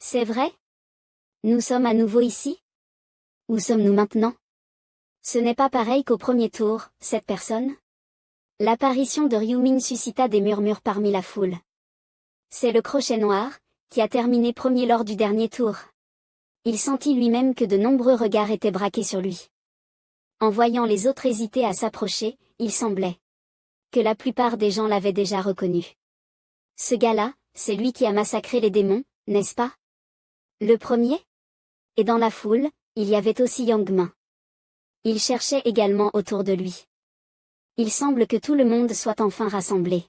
C'est vrai? Nous sommes à nouveau ici? Où sommes-nous maintenant? Ce n'est pas pareil qu'au premier tour, cette personne? L'apparition de Ryu-Min suscita des murmures parmi la foule. C'est le Crochet Noir, qui a terminé premier lors du dernier tour. Il sentit lui-même que de nombreux regards étaient braqués sur lui. En voyant les autres hésiter à s'approcher, il semblait que la plupart des gens l'avaient déjà reconnu. Ce gars-là, c'est lui qui a massacré les démons, n'est-ce pas? Le premier? Et dans la foule, il y avait aussi Yang Min. Il cherchait également autour de lui. Il semble que tout le monde soit enfin rassemblé.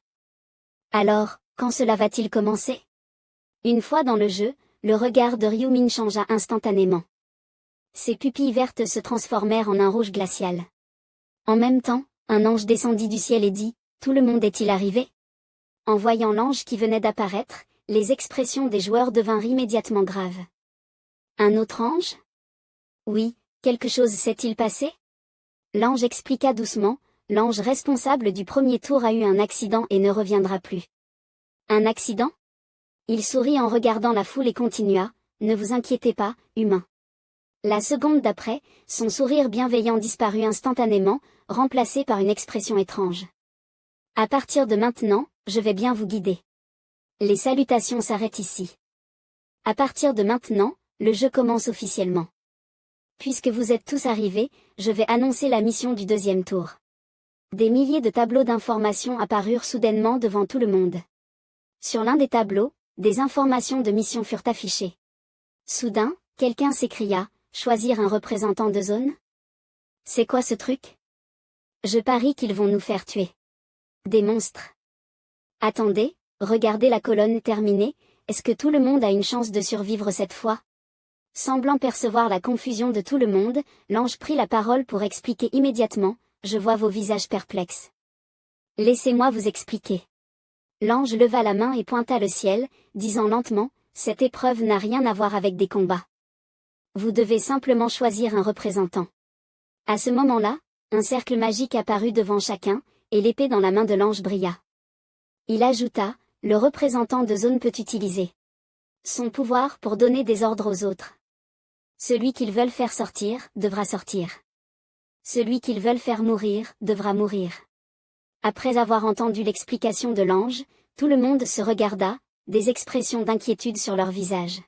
Alors, quand cela va-t-il commencer? Une fois dans le jeu, le regard de Ryu-Min changea instantanément. Ses pupilles vertes se transformèrent en un rouge glacial. En même temps, un ange descendit du ciel et dit, « Tout le monde est-il arrivé ?» En voyant l'ange qui venait d'apparaître, les expressions des joueurs devinrent immédiatement graves. Un autre ange? Oui, quelque chose s'est-il passé? L'ange expliqua doucement, l'ange responsable du premier tour a eu un accident et ne reviendra plus. Un accident? Il sourit en regardant la foule et continua, ne vous inquiétez pas, humain. La seconde d'après, son sourire bienveillant disparut instantanément, remplacé par une expression étrange. À partir de maintenant, je vais bien vous guider. Les salutations s'arrêtent ici. À partir de maintenant, le jeu commence officiellement. Puisque vous êtes tous arrivés, je vais annoncer la mission du deuxième tour. Des milliers de tableaux d'informations apparurent soudainement devant tout le monde. Sur l'un des tableaux, des informations de mission furent affichées. Soudain, quelqu'un s'écria, « Choisir un représentant de zone? C'est quoi ce truc? Je parie qu'ils vont nous faire tuer. Des monstres. Attendez, regardez la colonne terminée, est-ce que tout le monde a une chance de survivre cette fois? » Semblant percevoir la confusion de tout le monde, l'ange prit la parole pour expliquer immédiatement, « Je vois vos visages perplexes. Laissez-moi vous expliquer. » L'ange leva la main et pointa le ciel, disant lentement, « Cette épreuve n'a rien à voir avec des combats. Vous devez simplement choisir un représentant. » À ce moment-là, un cercle magique apparut devant chacun, et l'épée dans la main de l'ange brilla. Il ajouta, « Le représentant de zone peut utiliser son pouvoir pour donner des ordres aux autres. Celui qu'ils veulent faire sortir, devra sortir. Celui qu'ils veulent faire mourir, devra mourir. » Après avoir entendu l'explication de l'ange, tout le monde se regarda, des expressions d'inquiétude sur leur visage.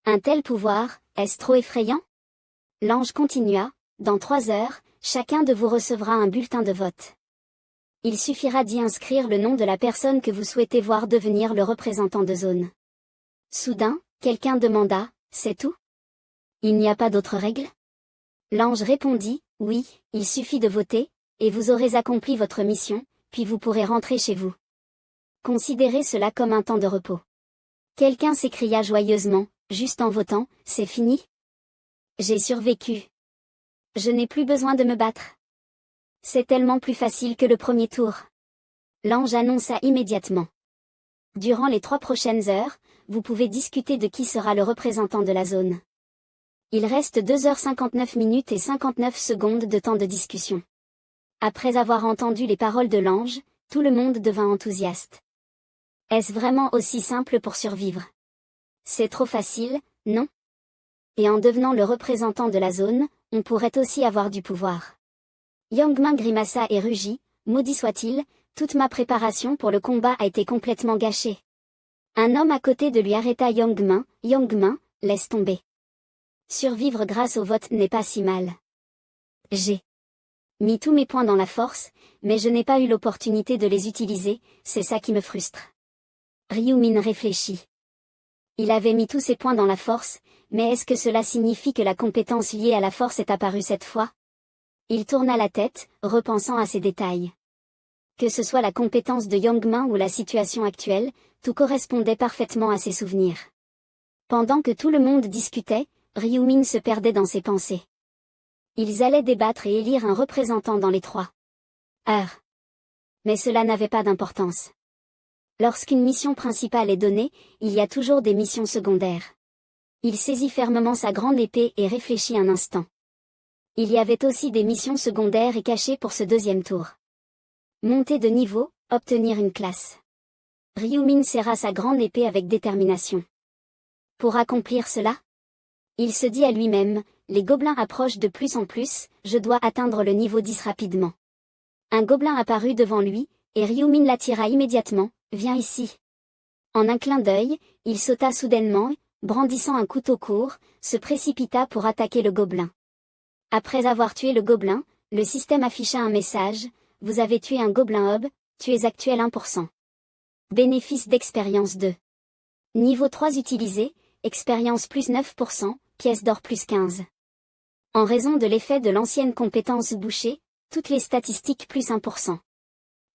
Un tel pouvoir, est-ce trop effrayant? L'ange continua, « Dans 3 heures, chacun de vous recevra un bulletin de vote. Il suffira d'y inscrire le nom de la personne que vous souhaitez voir devenir le représentant de zone. » Soudain, quelqu'un demanda, « C'est tout? Il n'y a pas d'autres règles? » L'ange répondit, « Oui, il suffit de voter, et vous aurez accompli votre mission, puis vous pourrez rentrer chez vous. Considérez cela comme un temps de repos. » Quelqu'un s'écria joyeusement, « Juste en votant, c'est fini? J'ai survécu. Je n'ai plus besoin de me battre. C'est tellement plus facile que le premier tour. » L'ange annonça immédiatement. Durant les 3 prochaines heures, vous pouvez discuter de qui sera le représentant de la zone. Il reste 2h59 et 59 secondes de temps de discussion. Après avoir entendu les paroles de l'ange, tout le monde devint enthousiaste. Est-ce vraiment aussi simple pour survivre? C'est trop facile, non? Et en devenant le représentant de la zone, on pourrait aussi avoir du pouvoir. Yang Min grimaça et rugit, « Maudit soit-il, toute ma préparation pour le combat a été complètement gâchée. » Un homme à côté de lui arrêta Yang Min, « Yang Min, laisse tomber. Survivre grâce au vote n'est pas si mal. J'ai mis tous mes points dans la force, mais je n'ai pas eu l'opportunité de les utiliser, c'est ça qui me frustre. » Ryu-Min réfléchit. Il avait mis tous ses points dans la force, mais est-ce que cela signifie que la compétence liée à la force est apparue cette fois? Il tourna la tête, repensant à ces détails. Que ce soit la compétence de Yang Min ou la situation actuelle, tout correspondait parfaitement à ses souvenirs. Pendant que tout le monde discutait, Ryu-Min se perdait dans ses pensées. Ils allaient débattre et élire un représentant dans les 3 heures. Mais cela n'avait pas d'importance. Lorsqu'une mission principale est donnée, il y a toujours des missions secondaires. Il saisit fermement sa grande épée et réfléchit un instant. Il y avait aussi des missions secondaires et cachées pour ce deuxième tour. Monter de niveau, obtenir une classe. Ryu-Min serra sa grande épée avec détermination. Pour accomplir cela, il se dit à lui-même, les gobelins approchent de plus en plus, je dois atteindre le niveau 10 rapidement. Un gobelin apparut devant lui, et Ryumin l'attira immédiatement, viens ici. En un clin d'œil, il sauta soudainement, brandissant un couteau court, se précipita pour attaquer le gobelin. Après avoir tué le gobelin, le système afficha un message, vous avez tué un gobelin hub, tu es actuel 1%. Bénéfice d'expérience 2. Niveau 3 utilisé, expérience plus 9%, pièce d'or plus 15. En raison de l'effet de l'ancienne compétence boucher, toutes les statistiques plus 1%.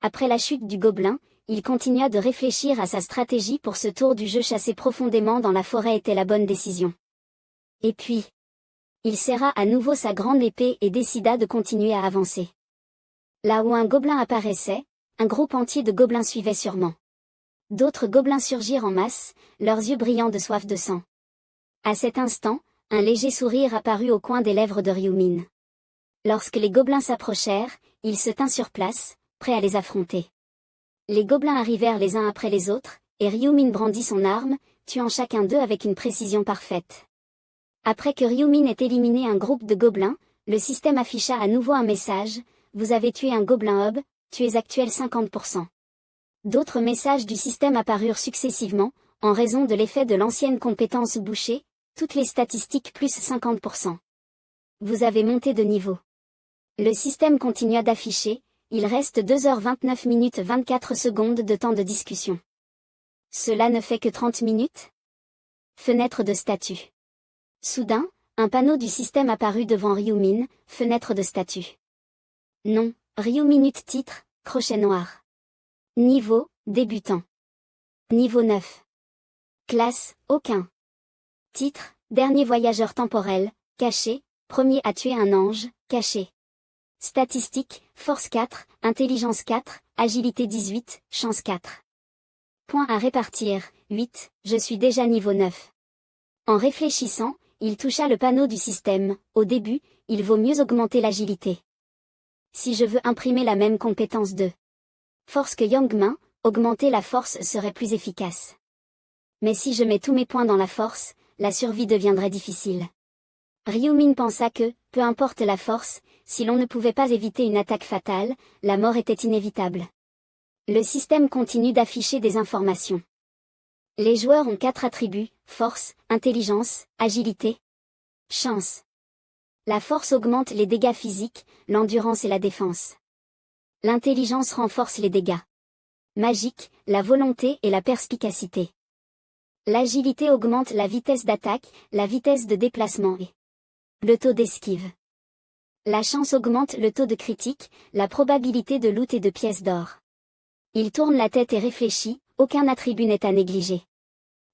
Après la chute du gobelin, il continua de réfléchir à sa stratégie pour ce tour du jeu. Chasser profondément dans la forêt était la bonne décision. Et puis, il serra à nouveau sa grande épée et décida de continuer à avancer. Là où un gobelin apparaissait, un groupe entier de gobelins suivait sûrement. D'autres gobelins surgirent en masse, leurs yeux brillants de soif de sang. À cet instant, un léger sourire apparut au coin des lèvres de Ryumin. Lorsque les gobelins s'approchèrent, il se tint sur place, prêt à les affronter. Les gobelins arrivèrent les uns après les autres, et Ryumin brandit son arme, tuant chacun d'eux avec une précision parfaite. Après que Ryumin ait éliminé un groupe de gobelins, le système afficha à nouveau un message, vous avez tué un gobelin hub, tu es actuel 50%. D'autres messages du système apparurent successivement, en raison de l'effet de l'ancienne compétence boucher, toutes les statistiques plus 50%. Vous avez monté de niveau. Le système continua d'afficher, il reste 2h29 minutes 24 secondes de temps de discussion. Cela ne fait que 30 minutes? Fenêtre de statut. Soudain, un panneau du système apparut devant Ryumin, fenêtre de statut. Nom, Ryumin titre, crochet noir. Niveau, débutant. Niveau 9. Classe, aucun. Titre, dernier voyageur temporel, caché, premier à tuer un ange, caché. Statistiques, force 4, intelligence 4, agilité 18, chance 4. Points à répartir, 8, je suis déjà niveau 9. En réfléchissant, il toucha le panneau du système, au début, il vaut mieux augmenter l'agilité. Si je veux imprimer la même compétence de force que Yangmin, augmenter la force serait plus efficace. Mais si je mets tous mes points dans la force, la survie deviendrait difficile. Ryumin pensa que, peu importe la force, si l'on ne pouvait pas éviter une attaque fatale, la mort était inévitable. Le système continue d'afficher des informations. Les joueurs ont 4 attributs, force, intelligence, agilité, chance. La force augmente les dégâts physiques, l'endurance et la défense. L'intelligence renforce les dégâts magiques, la volonté et la perspicacité. L'agilité augmente la vitesse d'attaque, la vitesse de déplacement et le taux d'esquive. La chance augmente le taux de critique, la probabilité de loot et de pièces d'or. Il tourne la tête et réfléchit, aucun attribut n'est à négliger.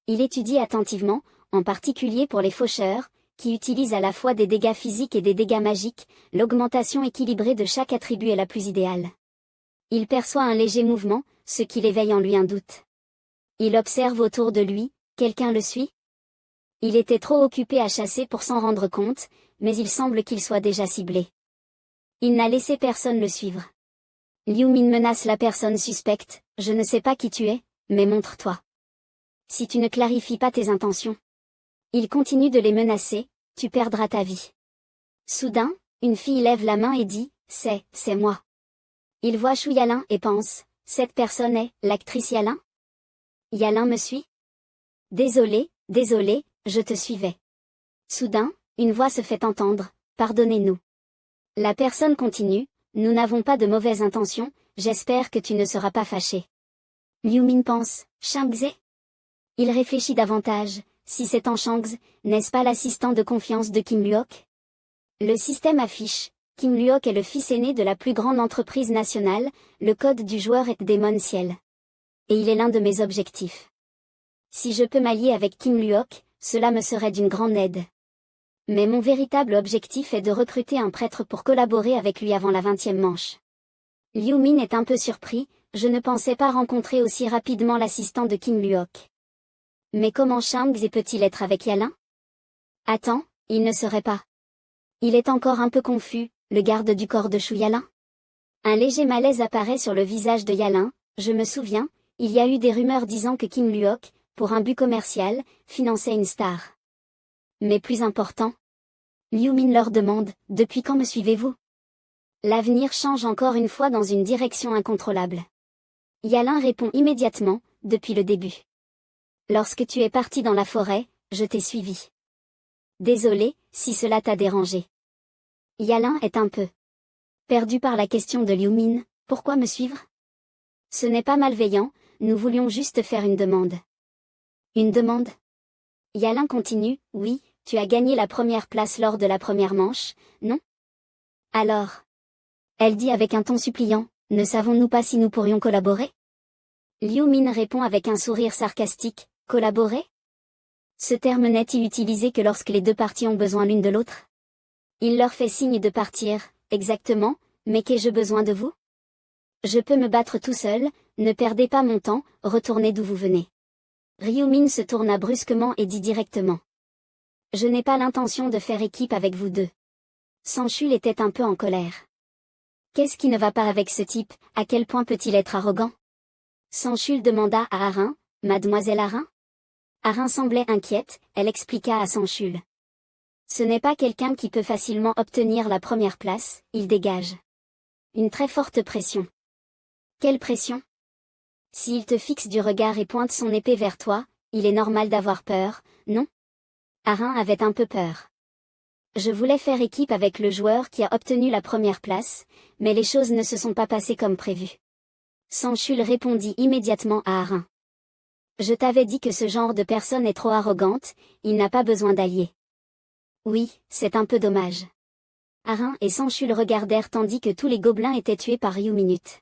Il étudie attentivement, en particulier pour les faucheurs, qui utilisent à la fois des dégâts physiques et des dégâts magiques, l'augmentation équilibrée de chaque attribut est la plus idéale. Il perçoit un léger mouvement, ce qui éveille en lui un doute. Il observe autour de lui, quelqu'un le suit? Il était trop occupé à chasser pour s'en rendre compte, mais il semble qu'il soit déjà ciblé. Il n'a laissé personne le suivre. Ryumin menace la personne suspecte, je ne sais pas qui tu es, mais montre-toi. Si tu ne clarifies pas tes intentions. Il continue de les menacer, tu perdras ta vie. Soudain, une fille lève la main et dit, c'est moi. Il voit Shu Yalin et pense, cette personne est l'actrice Yalin? Yalin me suit? Désolé, je te suivais. Soudain, une voix se fait entendre, pardonnez-nous. La personne continue, nous n'avons pas de mauvaises intentions, j'espère que tu ne seras pas fâché. Ryumin pense, Shangze? Il réfléchit davantage, si c'est en Shangze, n'est-ce pas l'assistant de confiance de Kim Luok? Le système affiche, Kim Luok est le fils aîné de la plus grande entreprise nationale, le code du joueur est Démon Ciel. Et il est l'un de mes objectifs. Si je peux m'allier avec Kim Luok, cela me serait d'une grande aide. Mais mon véritable objectif est de recruter un prêtre pour collaborer avec lui avant la 20e manche. Ryumin est un peu surpris, je ne pensais pas rencontrer aussi rapidement l'assistant de Kim Luok. Mais comment Shangze peut-il être avec Yalin? Attends, il ne serait pas. Il est encore un peu confus, le garde du corps de Shu Yalin? Un léger malaise apparaît sur le visage de Yalin, je me souviens, il y a eu des rumeurs disant que Kim Luok, pour un but commercial, financer une star. Mais plus important, Liu Min leur demande, depuis quand me suivez-vous? L'avenir change encore une fois dans une direction incontrôlable. Yalin répond immédiatement, depuis le début. Lorsque tu es parti dans la forêt, je t'ai suivi. Désolé, si cela t'a dérangé. Yalin est un peu perdu par la question de Liu Min, pourquoi me suivre? Ce n'est pas malveillant, nous voulions juste faire une demande. Une demande? Yalin continue, oui, tu as gagné la première place lors de la première manche, non? Alors? Elle dit avec un ton suppliant, ne savons-nous pas si nous pourrions collaborer? Liu Min répond avec un sourire sarcastique, collaborer? Ce terme n'est-il utilisé que lorsque les deux parties ont besoin l'une de l'autre? Il leur fait signe de partir, exactement, mais qu'ai-je besoin de vous? Je peux me battre tout seul, ne perdez pas mon temps, retournez d'où vous venez. Liu Min se tourna brusquement et dit directement. Je n'ai pas l'intention de faire équipe avec vous deux. Sanshul était un peu en colère. Qu'est-ce qui ne va pas avec ce type, à quel point peut-il être arrogant? Sanshul demanda à Arin, Mademoiselle Arin? Arin semblait inquiète, elle expliqua à Sanshul. Ce n'est pas quelqu'un qui peut facilement obtenir la première place, il dégage une très forte pression. Quelle pression? S'il te fixe du regard et pointe son épée vers toi, il est normal d'avoir peur, non? Arin avait un peu peur. Je voulais faire équipe avec le joueur qui a obtenu la première place, mais les choses ne se sont pas passées comme prévu. Sanshul répondit immédiatement à Arin. Je t'avais dit que ce genre de personne est trop arrogante, il n'a pas besoin d'alliés. Oui, c'est un peu dommage. Arin et Sanshul regardèrent tandis que tous les gobelins étaient tués par Liu Minute.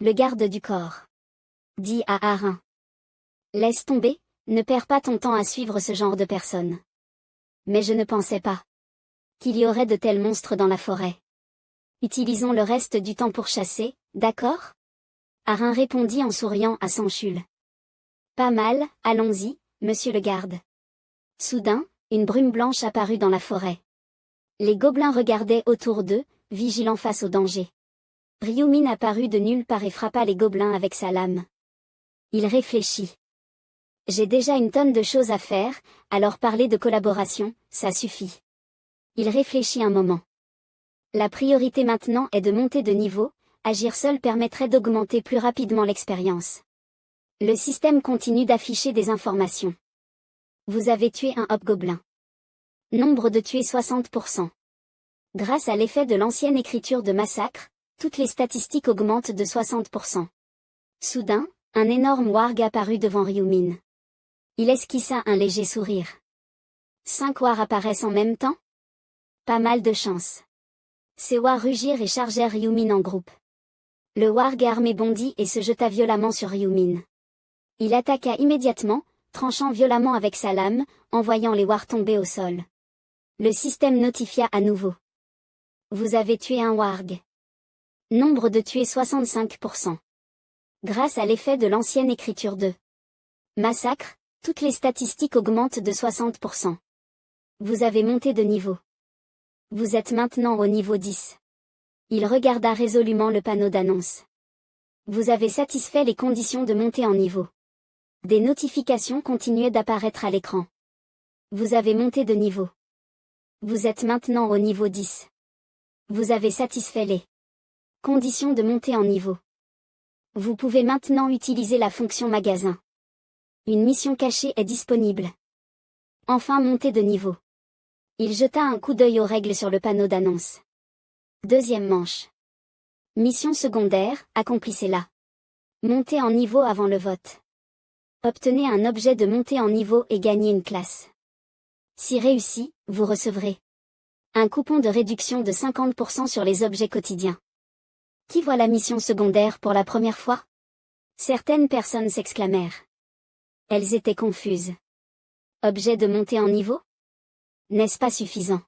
Le garde du corps. Dit à Arin. Laisse tomber, ne perds pas ton temps à suivre ce genre de personne. Mais je ne pensais pas qu'il y aurait de tels monstres dans la forêt. Utilisons le reste du temps pour chasser, d'accord? Arin répondit en souriant à Sanshul. Pas mal, allons-y, monsieur le garde. Soudain, une brume blanche apparut dans la forêt. Les gobelins regardaient autour d'eux, vigilants face au danger. Liu Min apparut de nulle part et frappa les gobelins avec sa lame. Il réfléchit. J'ai déjà une tonne de choses à faire, alors parler de collaboration, ça suffit. Il réfléchit un moment. La priorité maintenant est de monter de niveau, agir seul permettrait d'augmenter plus rapidement l'expérience. Le système continue d'afficher des informations. Vous avez tué un hobgoblin. Nombre de tués 60%. Grâce à l'effet de l'ancienne écriture de massacre, toutes les statistiques augmentent de 60%. Soudain, un énorme warg apparut devant Liu Min. Il esquissa un léger sourire. 5 wargs apparaissent en même temps? Pas mal de chance. Ces wargs rugirent et chargèrent Liu Min en groupe. Le warg armé bondit et se jeta violemment sur Liu Min. Il attaqua immédiatement, tranchant violemment avec sa lame, envoyant les wargs tomber au sol. Le système notifia à nouveau. Vous avez tué un warg. Nombre de tués 65%. Grâce à l'effet de l'ancienne écriture de massacre, toutes les statistiques augmentent de 60%. Vous avez monté de niveau. Vous êtes maintenant au niveau 10. Il regarda résolument le panneau d'annonce. Vous avez satisfait les conditions de montée en niveau. Des notifications continuaient d'apparaître à l'écran. Vous avez monté de niveau. Vous êtes maintenant au niveau 10. Vous avez satisfait les conditions de montée en niveau. Vous pouvez maintenant utiliser la fonction magasin. Une mission cachée est disponible. Enfin montée de niveau. Il jeta un coup d'œil aux règles sur le panneau d'annonce. Deuxième manche. Mission secondaire, accomplissez-la. Montez en niveau avant le vote. Obtenez un objet de montée en niveau et gagnez une classe. Si réussi, vous recevrez un coupon de réduction de 50% sur les objets quotidiens. Qui voit la mission secondaire pour la première fois? Certaines personnes s'exclamèrent. Elles étaient confuses. Objet de montée en niveau? N'est-ce pas suffisant?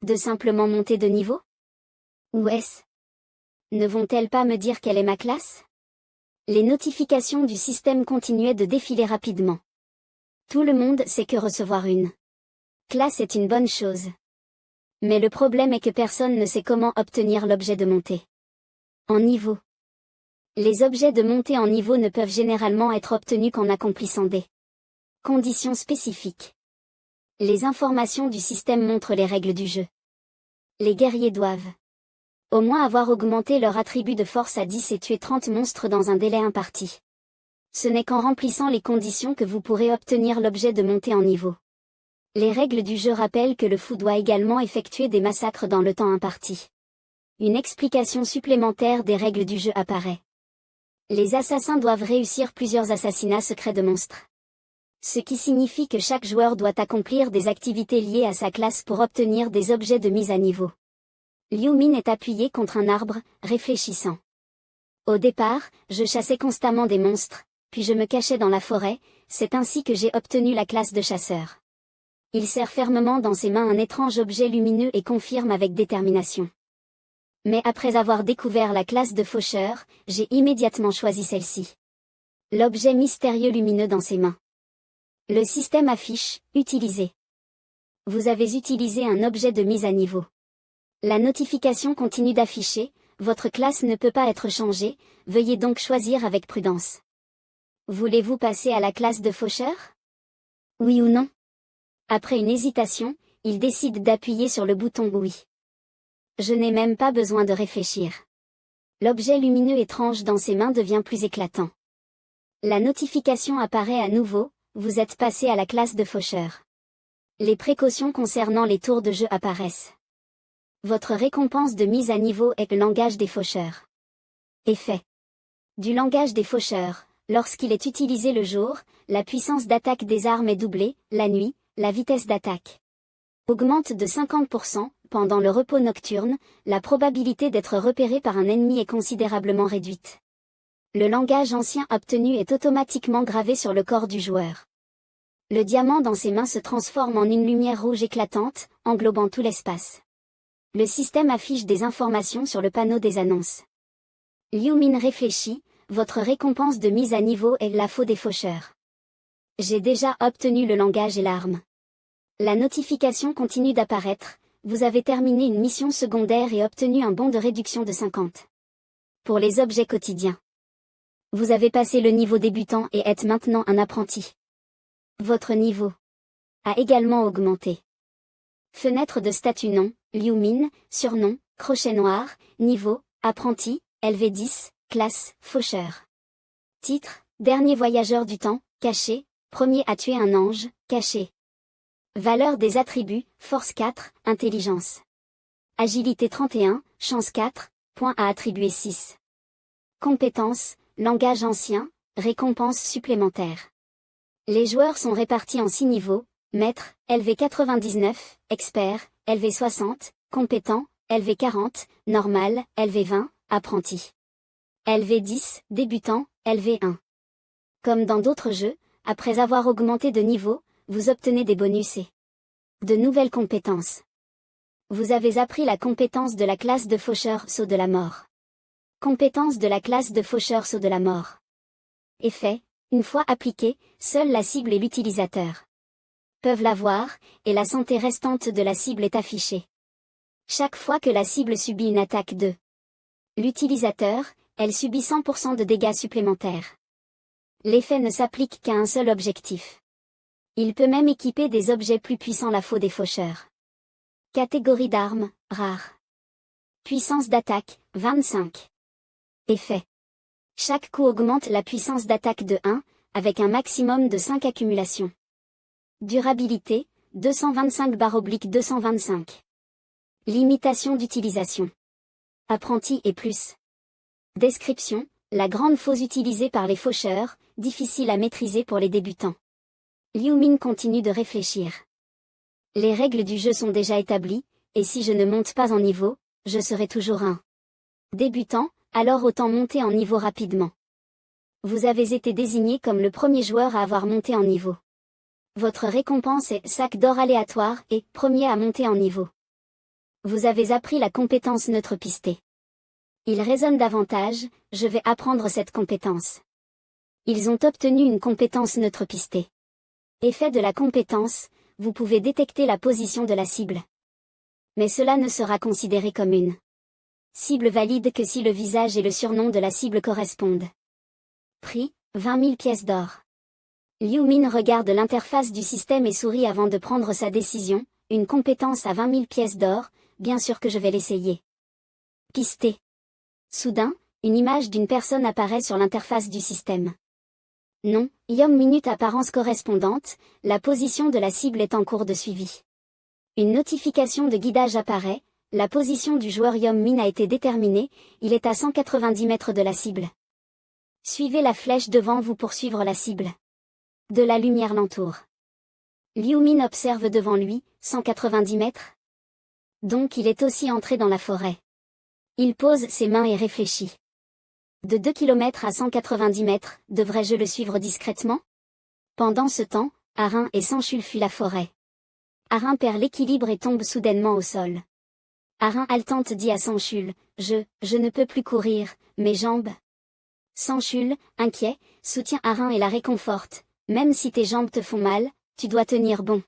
De simplement monter de niveau? Ou est-ce? Ne vont-elles pas me dire quelle est ma classe? Les notifications du système continuaient de défiler rapidement. Tout le monde sait que recevoir une classe est une bonne chose. Mais le problème est que personne ne sait comment obtenir l'objet de montée en niveau. Les objets de montée en niveau ne peuvent généralement être obtenus qu'en accomplissant des Conditions spécifiques. Les informations du système montrent les règles du jeu. Les guerriers doivent au moins avoir augmenté leur attribut de force à 10 et tué 30 monstres dans un délai imparti. Ce n'est qu'en remplissant les conditions que vous pourrez obtenir l'objet de montée en niveau. Les règles du jeu rappellent que le fou doit également effectuer des massacres dans le temps imparti. Une explication supplémentaire des règles du jeu apparaît. Les assassins doivent réussir plusieurs assassinats secrets de monstres. Ce qui signifie que chaque joueur doit accomplir des activités liées à sa classe pour obtenir des objets de mise à niveau. Liu Min est appuyé contre un arbre, réfléchissant. Au départ, je chassais constamment des monstres, puis je me cachais dans la forêt, c'est ainsi que j'ai obtenu la classe de chasseur. Il serre fermement dans ses mains un étrange objet lumineux et confirme avec détermination. Mais après avoir découvert la classe de faucheur, j'ai immédiatement choisi celle-ci. L'objet mystérieux lumineux dans ses mains. Le système affiche « Utilisé ». Vous avez utilisé un objet de mise à niveau. La notification continue d'afficher « Votre classe ne peut pas être changée, veuillez donc choisir avec prudence ». Voulez-vous passer à la classe de faucheur? Oui ou non? Après une hésitation, il décide d'appuyer sur le bouton « Oui ». Je n'ai même pas besoin de réfléchir. L'objet lumineux étrange dans ses mains devient plus éclatant. La notification apparaît à nouveau, vous êtes passé à la classe de faucheur. Les précautions concernant les tours de jeu apparaissent. Votre récompense de mise à niveau est le langage des faucheurs. Effet. Du langage des faucheurs, lorsqu'il est utilisé le jour, la puissance d'attaque des armes est doublée, la nuit, la vitesse d'attaque augmente de 50%, pendant le repos nocturne, la probabilité d'être repéré par un ennemi est considérablement réduite. Le langage ancien obtenu est automatiquement gravé sur le corps du joueur. Le diamant dans ses mains se transforme en une lumière rouge éclatante, englobant tout l'espace. Le système affiche des informations sur le panneau des annonces. Liu Min réfléchit, votre récompense de mise à niveau est la faux des faucheurs. J'ai déjà obtenu le langage et l'arme. La notification continue d'apparaître, vous avez terminé une mission secondaire et obtenu un bon de réduction de 50. Pour les objets quotidiens. Vous avez passé le niveau débutant et êtes maintenant un apprenti. Votre niveau a également augmenté. Fenêtre de statut nom, Liu Min, surnom, crochet noir, niveau, apprenti, LV10, classe, faucheur. Titre, dernier voyageur du temps, caché, premier à tuer un ange, caché. Valeur des attributs, force 4, intelligence. Agilité 31, chance 4, points à attribuer 6. Compétences, langage ancien, récompense supplémentaire. Les joueurs sont répartis en 6 niveaux, maître, LV99, expert, LV60, compétent, LV40, normal, LV20, apprenti. LV10, débutant, LV1. Comme dans d'autres jeux, après avoir augmenté de niveau, vous obtenez des bonus et de nouvelles compétences. Vous avez appris la compétence de la classe de faucheur saut de la mort. Compétence de la classe de faucheur saut de la mort. Effet, une fois appliqué, seule la cible et l'utilisateur peuvent la voir, et la santé restante de la cible est affichée. Chaque fois que la cible subit une attaque de l'utilisateur, elle subit 100% de dégâts supplémentaires. L'effet ne s'applique qu'à un seul objectif. Il peut même équiper des objets plus puissants la faux des faucheurs. Catégorie d'armes, rare. Puissance d'attaque, 25. Effet. Chaque coup augmente la puissance d'attaque de 1, avec un maximum de 5 accumulations. Durabilité, 225/225. Limitation d'utilisation. Apprenti et plus. Description, la grande fausse utilisée par les faucheurs, difficile à maîtriser pour les débutants. Liu Min continue de réfléchir. Les règles du jeu sont déjà établies, et si je ne monte pas en niveau, je serai toujours un débutant, alors autant monter en niveau rapidement. Vous avez été désigné comme le premier joueur à avoir monté en niveau. Votre récompense est sac d'or aléatoire et premier à monter en niveau. Vous avez appris la compétence neutre pistée. Il résonne davantage, je vais apprendre cette compétence. Ils ont obtenu une compétence neutre pistée. Effet de la compétence, vous pouvez détecter la position de la cible. Mais cela ne sera considéré comme une cible valide que si le visage et le surnom de la cible correspondent. Prix, 20 000 pièces d'or. Liu Min regarde l'interface du système et sourit avant de prendre sa décision, une compétence à 20 000 pièces d'or, bien sûr que je vais l'essayer. Pisté. Soudain, une image d'une personne apparaît sur l'interface du système. Non, Yom Minute apparence correspondante, la position de la cible est en cours de suivi. Une notification de guidage apparaît, la position du joueur Yom Min a été déterminée, il est à 190 mètres de la cible. Suivez la flèche devant vous pour suivre la cible. De la lumière l'entoure. Liu Min observe devant lui, 190 mètres. Donc il est aussi entré dans la forêt. Il pose ses mains et réfléchit. De 2 km à 190 mètres, devrais-je le suivre discrètement? Pendant ce temps, Arin et Sanchul fuient la forêt. Arin perd l'équilibre et tombe soudainement au sol. Arin haletante dit à Sanchul, je ne peux plus courir, mes jambes. Sanchul, inquiet, soutient Arin et la réconforte, même si tes jambes te font mal, tu dois tenir bon.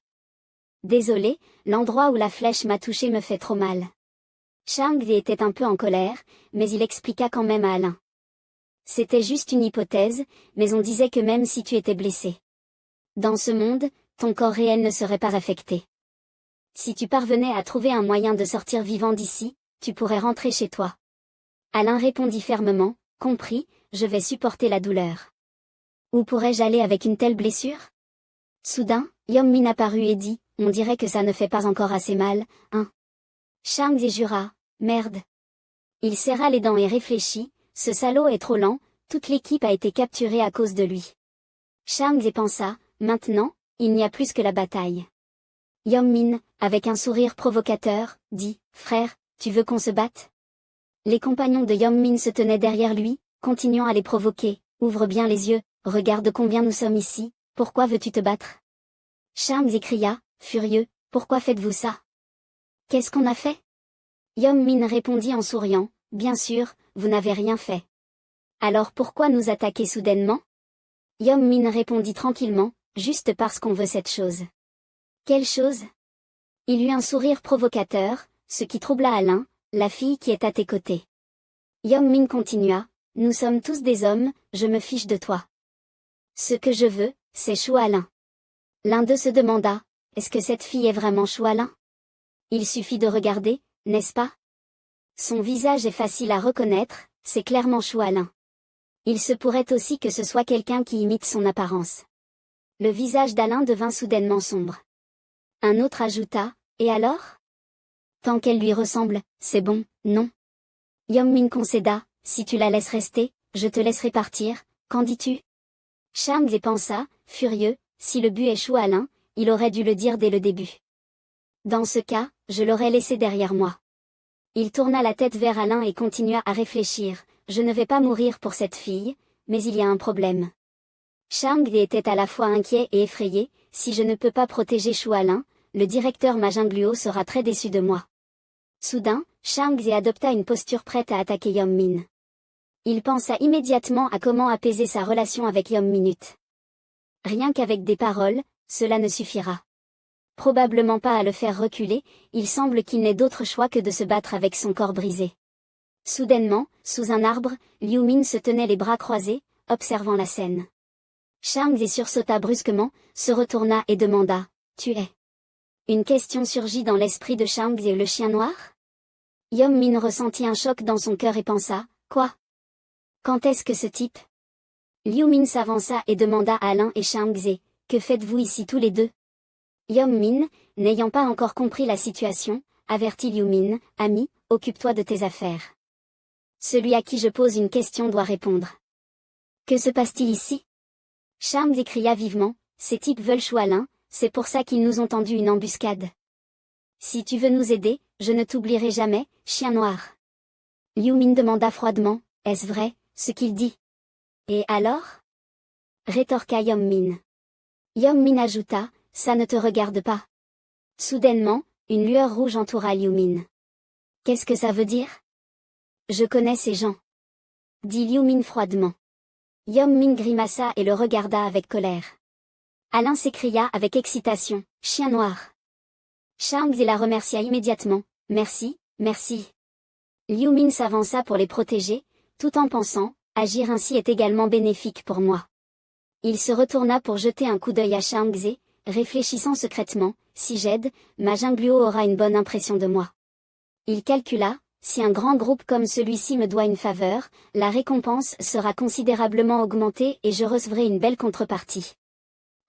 Désolé, l'endroit où la flèche m'a touché me fait trop mal. Shangdi était un peu en colère, mais il expliqua quand même à Alain. C'était juste une hypothèse, mais on disait que même si tu étais blessé. Dans ce monde, ton corps réel ne serait pas affecté. Si tu parvenais à trouver un moyen de sortir vivant d'ici, tu pourrais rentrer chez toi. Alain répondit fermement, compris, je vais supporter la douleur. Où pourrais-je aller avec une telle blessure? Soudain, Yom Min apparut et dit, on dirait que ça ne fait pas encore assez mal, hein. Shangdi jura, merde. Il serra les dents et réfléchit, ce salaud est trop lent, toute l'équipe a été capturée à cause de lui. Shangdi pensa, maintenant, il n'y a plus que la bataille. Yom Min, avec un sourire provocateur, dit, frère, tu veux qu'on se batte? Les compagnons de Yom Min se tenaient derrière lui, continuant à les provoquer, ouvre bien les yeux, regarde combien nous sommes ici, pourquoi veux-tu te battre? Shangdi cria, furieux, pourquoi faites-vous ça? Qu'est-ce qu'on a fait? Yom Min répondit en souriant, bien sûr, vous n'avez rien fait. Alors pourquoi nous attaquer soudainement? Yom Min répondit tranquillement, juste parce qu'on veut cette chose. Quelle chose? Il eut un sourire provocateur, ce qui troubla Alain, la fille qui est à tes côtés. Yom Min continua, nous sommes tous des hommes, je me fiche de toi. Ce que je veux, c'est Shu Alain. L'un d'eux se demanda, est-ce que cette fille est vraiment Shu Alain? Il suffit de regarder, n'est-ce pas? Son visage est facile à reconnaître, c'est clairement Shu Alain. Il se pourrait aussi que ce soit quelqu'un qui imite son apparence. Le visage d'Alain devint soudainement sombre. Un autre ajouta, et alors? Tant qu'elle lui ressemble, c'est bon, non? Yom Min concéda, si tu la laisses rester, je te laisserai partir, qu'en dis-tu? Shangdi pensa, furieux, si le but est Shu Alain, il aurait dû le dire dès le début. Dans ce cas, je l'aurais laissé derrière moi. Il tourna la tête vers Alain et continua à réfléchir, je ne vais pas mourir pour cette fille, mais il y a un problème. Shangdi était à la fois inquiet et effrayé, si je ne peux pas protéger Shu Alain, le directeur Majingluo sera très déçu de moi. Soudain, Shangdi adopta une posture prête à attaquer Yom Min. Il pensa immédiatement à comment apaiser sa relation avec Yom Minute. Rien qu'avec des paroles, cela ne suffira. Probablement pas à le faire reculer, il semble qu'il n'ait d'autre choix que de se battre avec son corps brisé. Soudainement, sous un arbre, Liu Min se tenait les bras croisés, observant la scène. Shangdi sursauta brusquement, se retourna et demanda, tu es? Une question surgit dans l'esprit de Shangdi et le chien noir? Yom Min ressentit un choc dans son cœur et pensa, quoi? Quand est-ce que ce type? Liu Min s'avança et demanda à Alain et Shangdi, que faites-vous ici tous les deux? Yom Min, n'ayant pas encore compris la situation, avertit Liu Min, ami, occupe-toi de tes affaires. Celui à qui je pose une question doit répondre. Que se passe-t-il ici? Shangdi cria vivement, ces types veulent Shu Alain, c'est pour ça qu'ils nous ont tendu une embuscade. Si tu veux nous aider, je ne t'oublierai jamais, chien noir. Liu Min demanda froidement, est-ce vrai, ce qu'il dit? Et alors? Rétorqua Yom Min. Yom Min ajouta, ça ne te regarde pas. Soudainement, une lueur rouge entoura Liu Min. Qu'est-ce que ça veut dire? Je connais ces gens. Dit Liu Min froidement. Yom Min grimaça et le regarda avec colère. Alain s'écria avec excitation, chien noir. Shangdi la remercia immédiatement, merci, merci. Liu Min s'avança pour les protéger, tout en pensant, agir ainsi est également bénéfique pour moi. Il se retourna pour jeter un coup d'œil à Shangze, réfléchissant secrètement, si j'aide, ma Jingluo aura une bonne impression de moi. Il calcula, si un grand groupe comme celui-ci me doit une faveur, la récompense sera considérablement augmentée et je recevrai une belle contrepartie.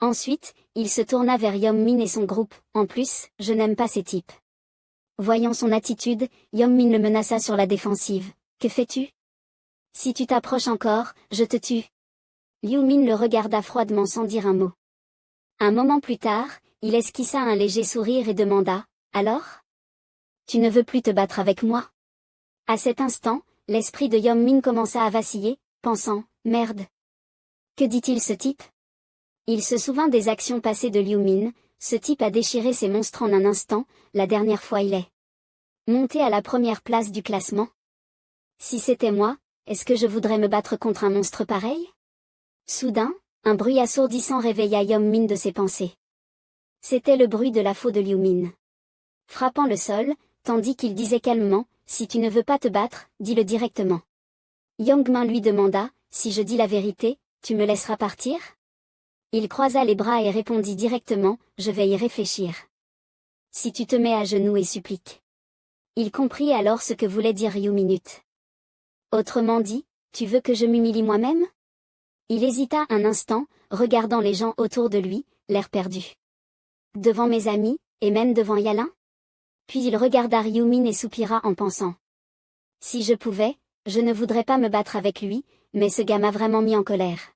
Ensuite, il se tourna vers Yongmin et son groupe, en plus, je n'aime pas ces types. Voyant son attitude, Yongmin le menaça sur la défensive. Que fais-tu? Si tu t'approches encore, je te tue. Liu Min le regarda froidement sans dire un mot. Un moment plus tard, il esquissa un léger sourire et demanda, alors? Tu ne veux plus te battre avec moi? À cet instant, l'esprit de Yongmin commença à vaciller, pensant, merde. Que dit-il ce type? Il se souvint des actions passées de Liu Min, ce type a déchiré ses monstres en un instant, la dernière fois il est monté à la première place du classement. Si c'était moi, est-ce que je voudrais me battre contre un monstre pareil? Soudain, un bruit assourdissant réveilla Yongmin de ses pensées. C'était le bruit de la faux de Liu Min. Frappant le sol, tandis qu'il disait calmement, si tu ne veux pas te battre, dis-le directement. Yongmin lui demanda, si je dis la vérité, tu me laisseras partir? Il croisa les bras et répondit directement, je vais y réfléchir. Si tu te mets à genoux et suppliques. Il comprit alors ce que voulait dire Ryu Minute. Autrement dit, tu veux que je m'humilie moi-même? Il hésita un instant, regardant les gens autour de lui, l'air perdu. Devant mes amis, et même devant Yalin? Puis il regarda Ryu Min et soupira en pensant. Si je pouvais, je ne voudrais pas me battre avec lui, mais ce gars m'a vraiment mis en colère.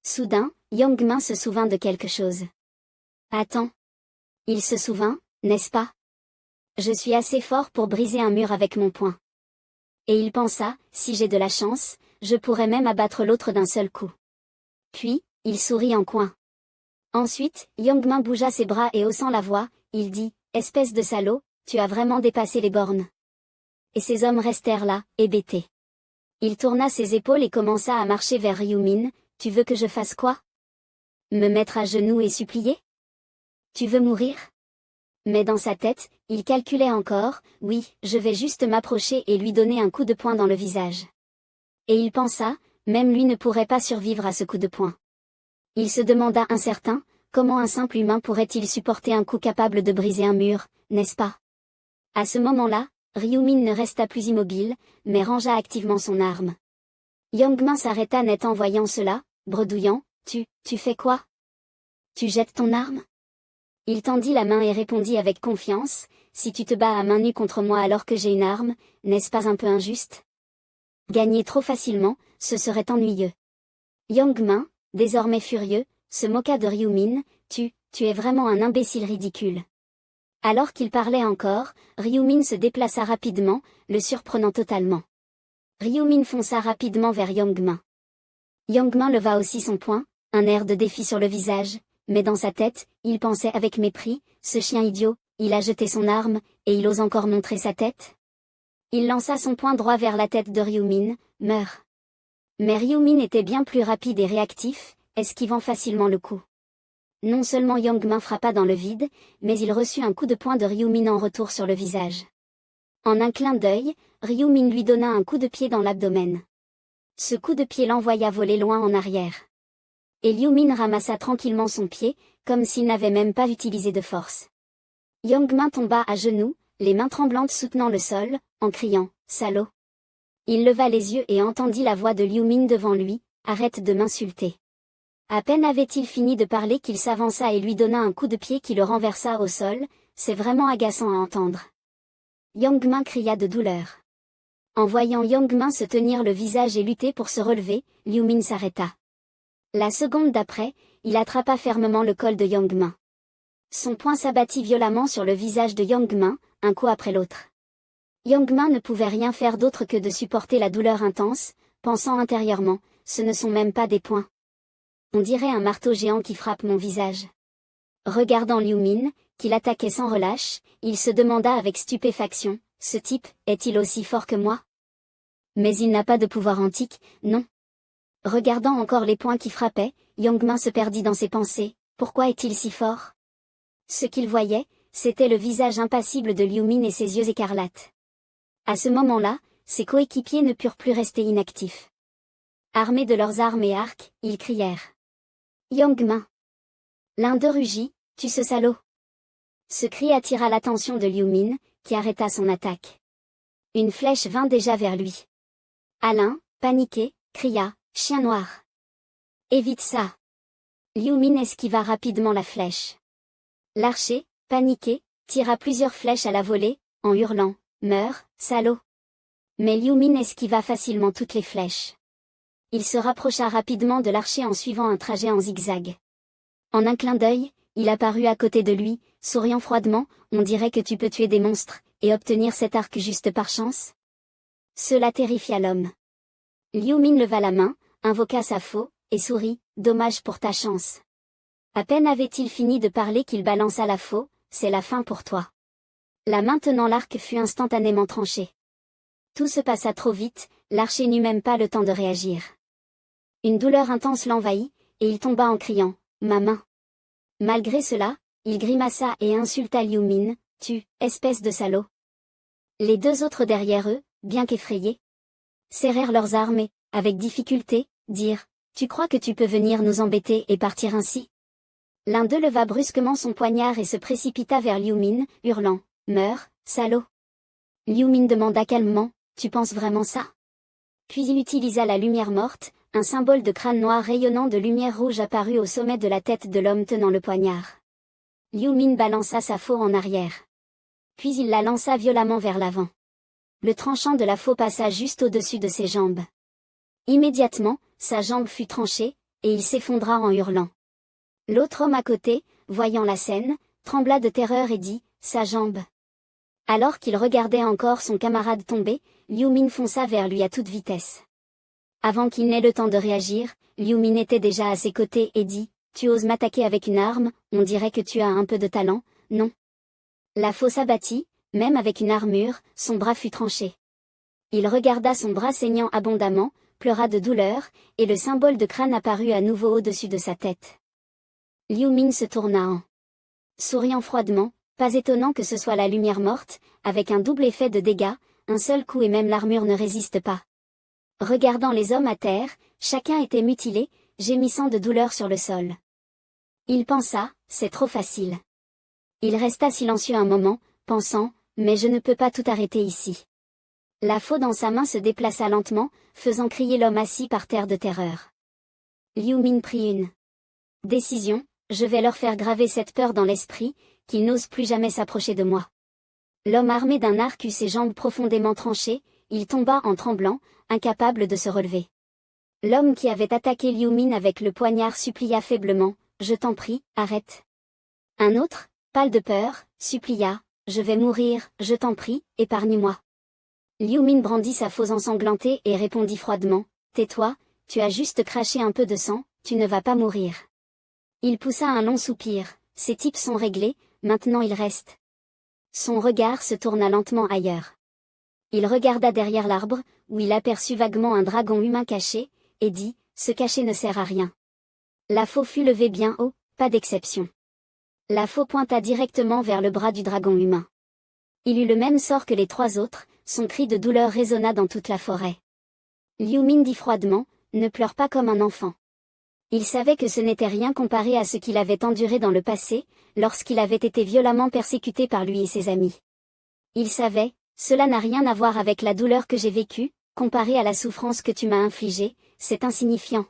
Soudain, Yongmin se souvint de quelque chose. Attends. Il se souvint, n'est-ce pas? Je suis assez fort pour briser un mur avec mon poing. Et il pensa, si j'ai de la chance, je pourrais même abattre l'autre d'un seul coup. Puis, il sourit en coin. Ensuite, Yongmin bougea ses bras et haussant la voix, il dit, espèce de salaud, tu as vraiment dépassé les bornes. Et ces hommes restèrent là, hébétés. Il tourna ses épaules et commença à marcher vers Ryu Min, tu veux que je fasse quoi? Me mettre à genoux et supplier? Tu veux mourir? Mais dans sa tête, il calculait encore, oui, je vais juste m'approcher et lui donner un coup de poing dans le visage. Et il pensa, même lui ne pourrait pas survivre à ce coup de poing. Il se demanda incertain, comment un simple humain pourrait-il supporter un coup capable de briser un mur, n'est-ce pas? À ce moment-là, Ryu Min ne resta plus immobile, mais rangea activement son arme. Yongmin s'arrêta net en voyant cela, bredouillant, tu fais quoi? Tu jettes ton arme? Il tendit la main et répondit avec confiance, si tu te bats à main nue contre moi alors que j'ai une arme, n'est-ce pas un peu injuste? Gagner trop facilement, ce serait ennuyeux. Yongmin, désormais furieux, se moqua de Ryu Min, tu es vraiment un imbécile ridicule. Alors qu'il parlait encore, Ryu Min se déplaça rapidement, le surprenant totalement. Ryu Min fonça rapidement vers Yongmin. Yongmin leva aussi son poing, un air de défi sur le visage, mais dans sa tête, il pensait avec mépris, ce chien idiot, il a jeté son arme, et il ose encore montrer sa tête? Il lança son poing droit vers la tête de Ryu Min, meurs. Mais Ryu Min était bien plus rapide et réactif, esquivant facilement le coup. Non seulement Yongmin frappa dans le vide, mais il reçut un coup de poing de Ryu Min en retour sur le visage. En un clin d'œil, Ryu Min lui donna un coup de pied dans l'abdomen. Ce coup de pied l'envoya voler loin en arrière. Et Liu Min ramassa tranquillement son pied, comme s'il n'avait même pas utilisé de force. Yongmin tomba à genoux, les mains tremblantes soutenant le sol, en criant, salaud. Il leva les yeux et entendit la voix de Liu Min devant lui, arrête de m'insulter. À peine avait-il fini de parler qu'il s'avança et lui donna un coup de pied qui le renversa au sol, c'est vraiment agaçant à entendre. Yongmin cria de douleur. En voyant Yongmin se tenir le visage et lutter pour se relever, Liu Min s'arrêta. La seconde d'après, il attrapa fermement le col de Yongmin. Son poing s'abattit violemment sur le visage de Yongmin, un coup après l'autre. Yongmin ne pouvait rien faire d'autre que de supporter la douleur intense, pensant intérieurement, ce ne sont même pas des poings. On dirait un marteau géant qui frappe mon visage. Regardant Liu Min, qui l'attaquait sans relâche, il se demanda avec stupéfaction, ce type, est-il aussi fort que moi? Mais il n'a pas de pouvoir antique, non. Regardant encore les poings qui frappaient, Yongmin se perdit dans ses pensées, pourquoi est-il si fort? Ce qu'il voyait, c'était le visage impassible de Liu Min et ses yeux écarlates. À ce moment-là, ses coéquipiers ne purent plus rester inactifs. Armés de leurs armes et arcs, ils crièrent. Yangmin. L'un d'eux rugit, tue ce salaud. Ce cri attira l'attention de Liu Min, qui arrêta son attaque. Une flèche vint déjà vers lui. Alain, paniqué, cria, chien noir. Évite ça. Liu Min esquiva rapidement la flèche. L'archer, paniqué, tira plusieurs flèches à la volée, en hurlant, meurs, salaud. Mais Liu Min esquiva facilement toutes les flèches. Il se rapprocha rapidement de l'archer en suivant un trajet en zigzag. En un clin d'œil, il apparut à côté de lui, souriant froidement, on dirait que tu peux tuer des monstres, et obtenir cet arc juste par chance. Cela terrifia l'homme. Liu Min leva la main, invoqua sa faux, et sourit, dommage pour ta chance. À peine avait-il fini de parler qu'il balança la faux, c'est la fin pour toi. La main tenant l'arc fut instantanément tranchée. Tout se passa trop vite, l'archer n'eut même pas le temps de réagir. Une douleur intense l'envahit, et il tomba en criant, ma main. Malgré cela, il grimaça et insulta Liu Min, tu, espèce de salaud. Les deux autres derrière eux, bien qu'effrayés, serrèrent leurs armes et, avec difficulté, dirent, tu crois que tu peux venir nous embêter et partir ainsi? L'un d'eux leva brusquement son poignard et se précipita vers Liu Min, hurlant, meurs, salaud. Liu Min demanda calmement, tu penses vraiment ça? Puis il utilisa la lumière morte, un symbole de crâne noir rayonnant de lumière rouge apparut au sommet de la tête de l'homme tenant le poignard. Liu Min balança sa faux en arrière. Puis il la lança violemment vers l'avant. Le tranchant de la faux passa juste au-dessus de ses jambes. Immédiatement, sa jambe fut tranchée, et il s'effondra en hurlant. L'autre homme à côté, voyant la scène, trembla de terreur et dit, sa jambe. Alors qu'il regardait encore son camarade tomber, Liu Min fonça vers lui à toute vitesse. Avant qu'il n'ait le temps de réagir, Liu Min était déjà à ses côtés et dit, tu oses m'attaquer avec une arme, on dirait que tu as un peu de talent, non? La faux s'abattit, même avec une armure, son bras fut tranché. Il regarda son bras saignant abondamment, pleura de douleur, et le symbole de crâne apparut à nouveau au-dessus de sa tête. Liu Min se tourna en souriant froidement, pas étonnant que ce soit la lumière morte, avec un double effet de dégâts, un seul coup et même l'armure ne résiste pas. Regardant les hommes à terre, chacun était mutilé, gémissant de douleur sur le sol. Il pensa, c'est trop facile. Il resta silencieux un moment, pensant, mais je ne peux pas tout arrêter ici. La faux dans sa main se déplaça lentement, faisant crier l'homme assis par terre de terreur. Liu Min prit une décision, je vais leur faire graver cette peur dans l'esprit, qu'ils n'osent plus jamais s'approcher de moi. L'homme armé d'un arc eut ses jambes profondément tranchées, il tomba en tremblant, incapable de se relever. L'homme qui avait attaqué Liu Min avec le poignard supplia faiblement, je t'en prie, arrête. Un autre, pâle de peur, supplia, je vais mourir, je t'en prie, épargne-moi. Liu Min brandit sa faux ensanglantée et répondit froidement, tais-toi, tu as juste craché un peu de sang, tu ne vas pas mourir. Il poussa un long soupir, ces types sont réglés, maintenant il reste. Son regard se tourna lentement ailleurs. Il regarda derrière l'arbre, où il aperçut vaguement un dragon humain caché, et dit, se cacher ne sert à rien. La faux fut levée bien haut, pas d'exception. La faux pointa directement vers le bras du dragon humain. Il eut le même sort que les trois autres, son cri de douleur résonna dans toute la forêt. Liu Min dit froidement, ne pleure pas comme un enfant. Il savait que ce n'était rien comparé à ce qu'il avait enduré dans le passé, lorsqu'il avait été violemment persécuté par lui et ses amis. Il savait, cela n'a rien à voir avec la douleur que j'ai vécue, comparé à la souffrance que tu m'as infligée, c'est insignifiant.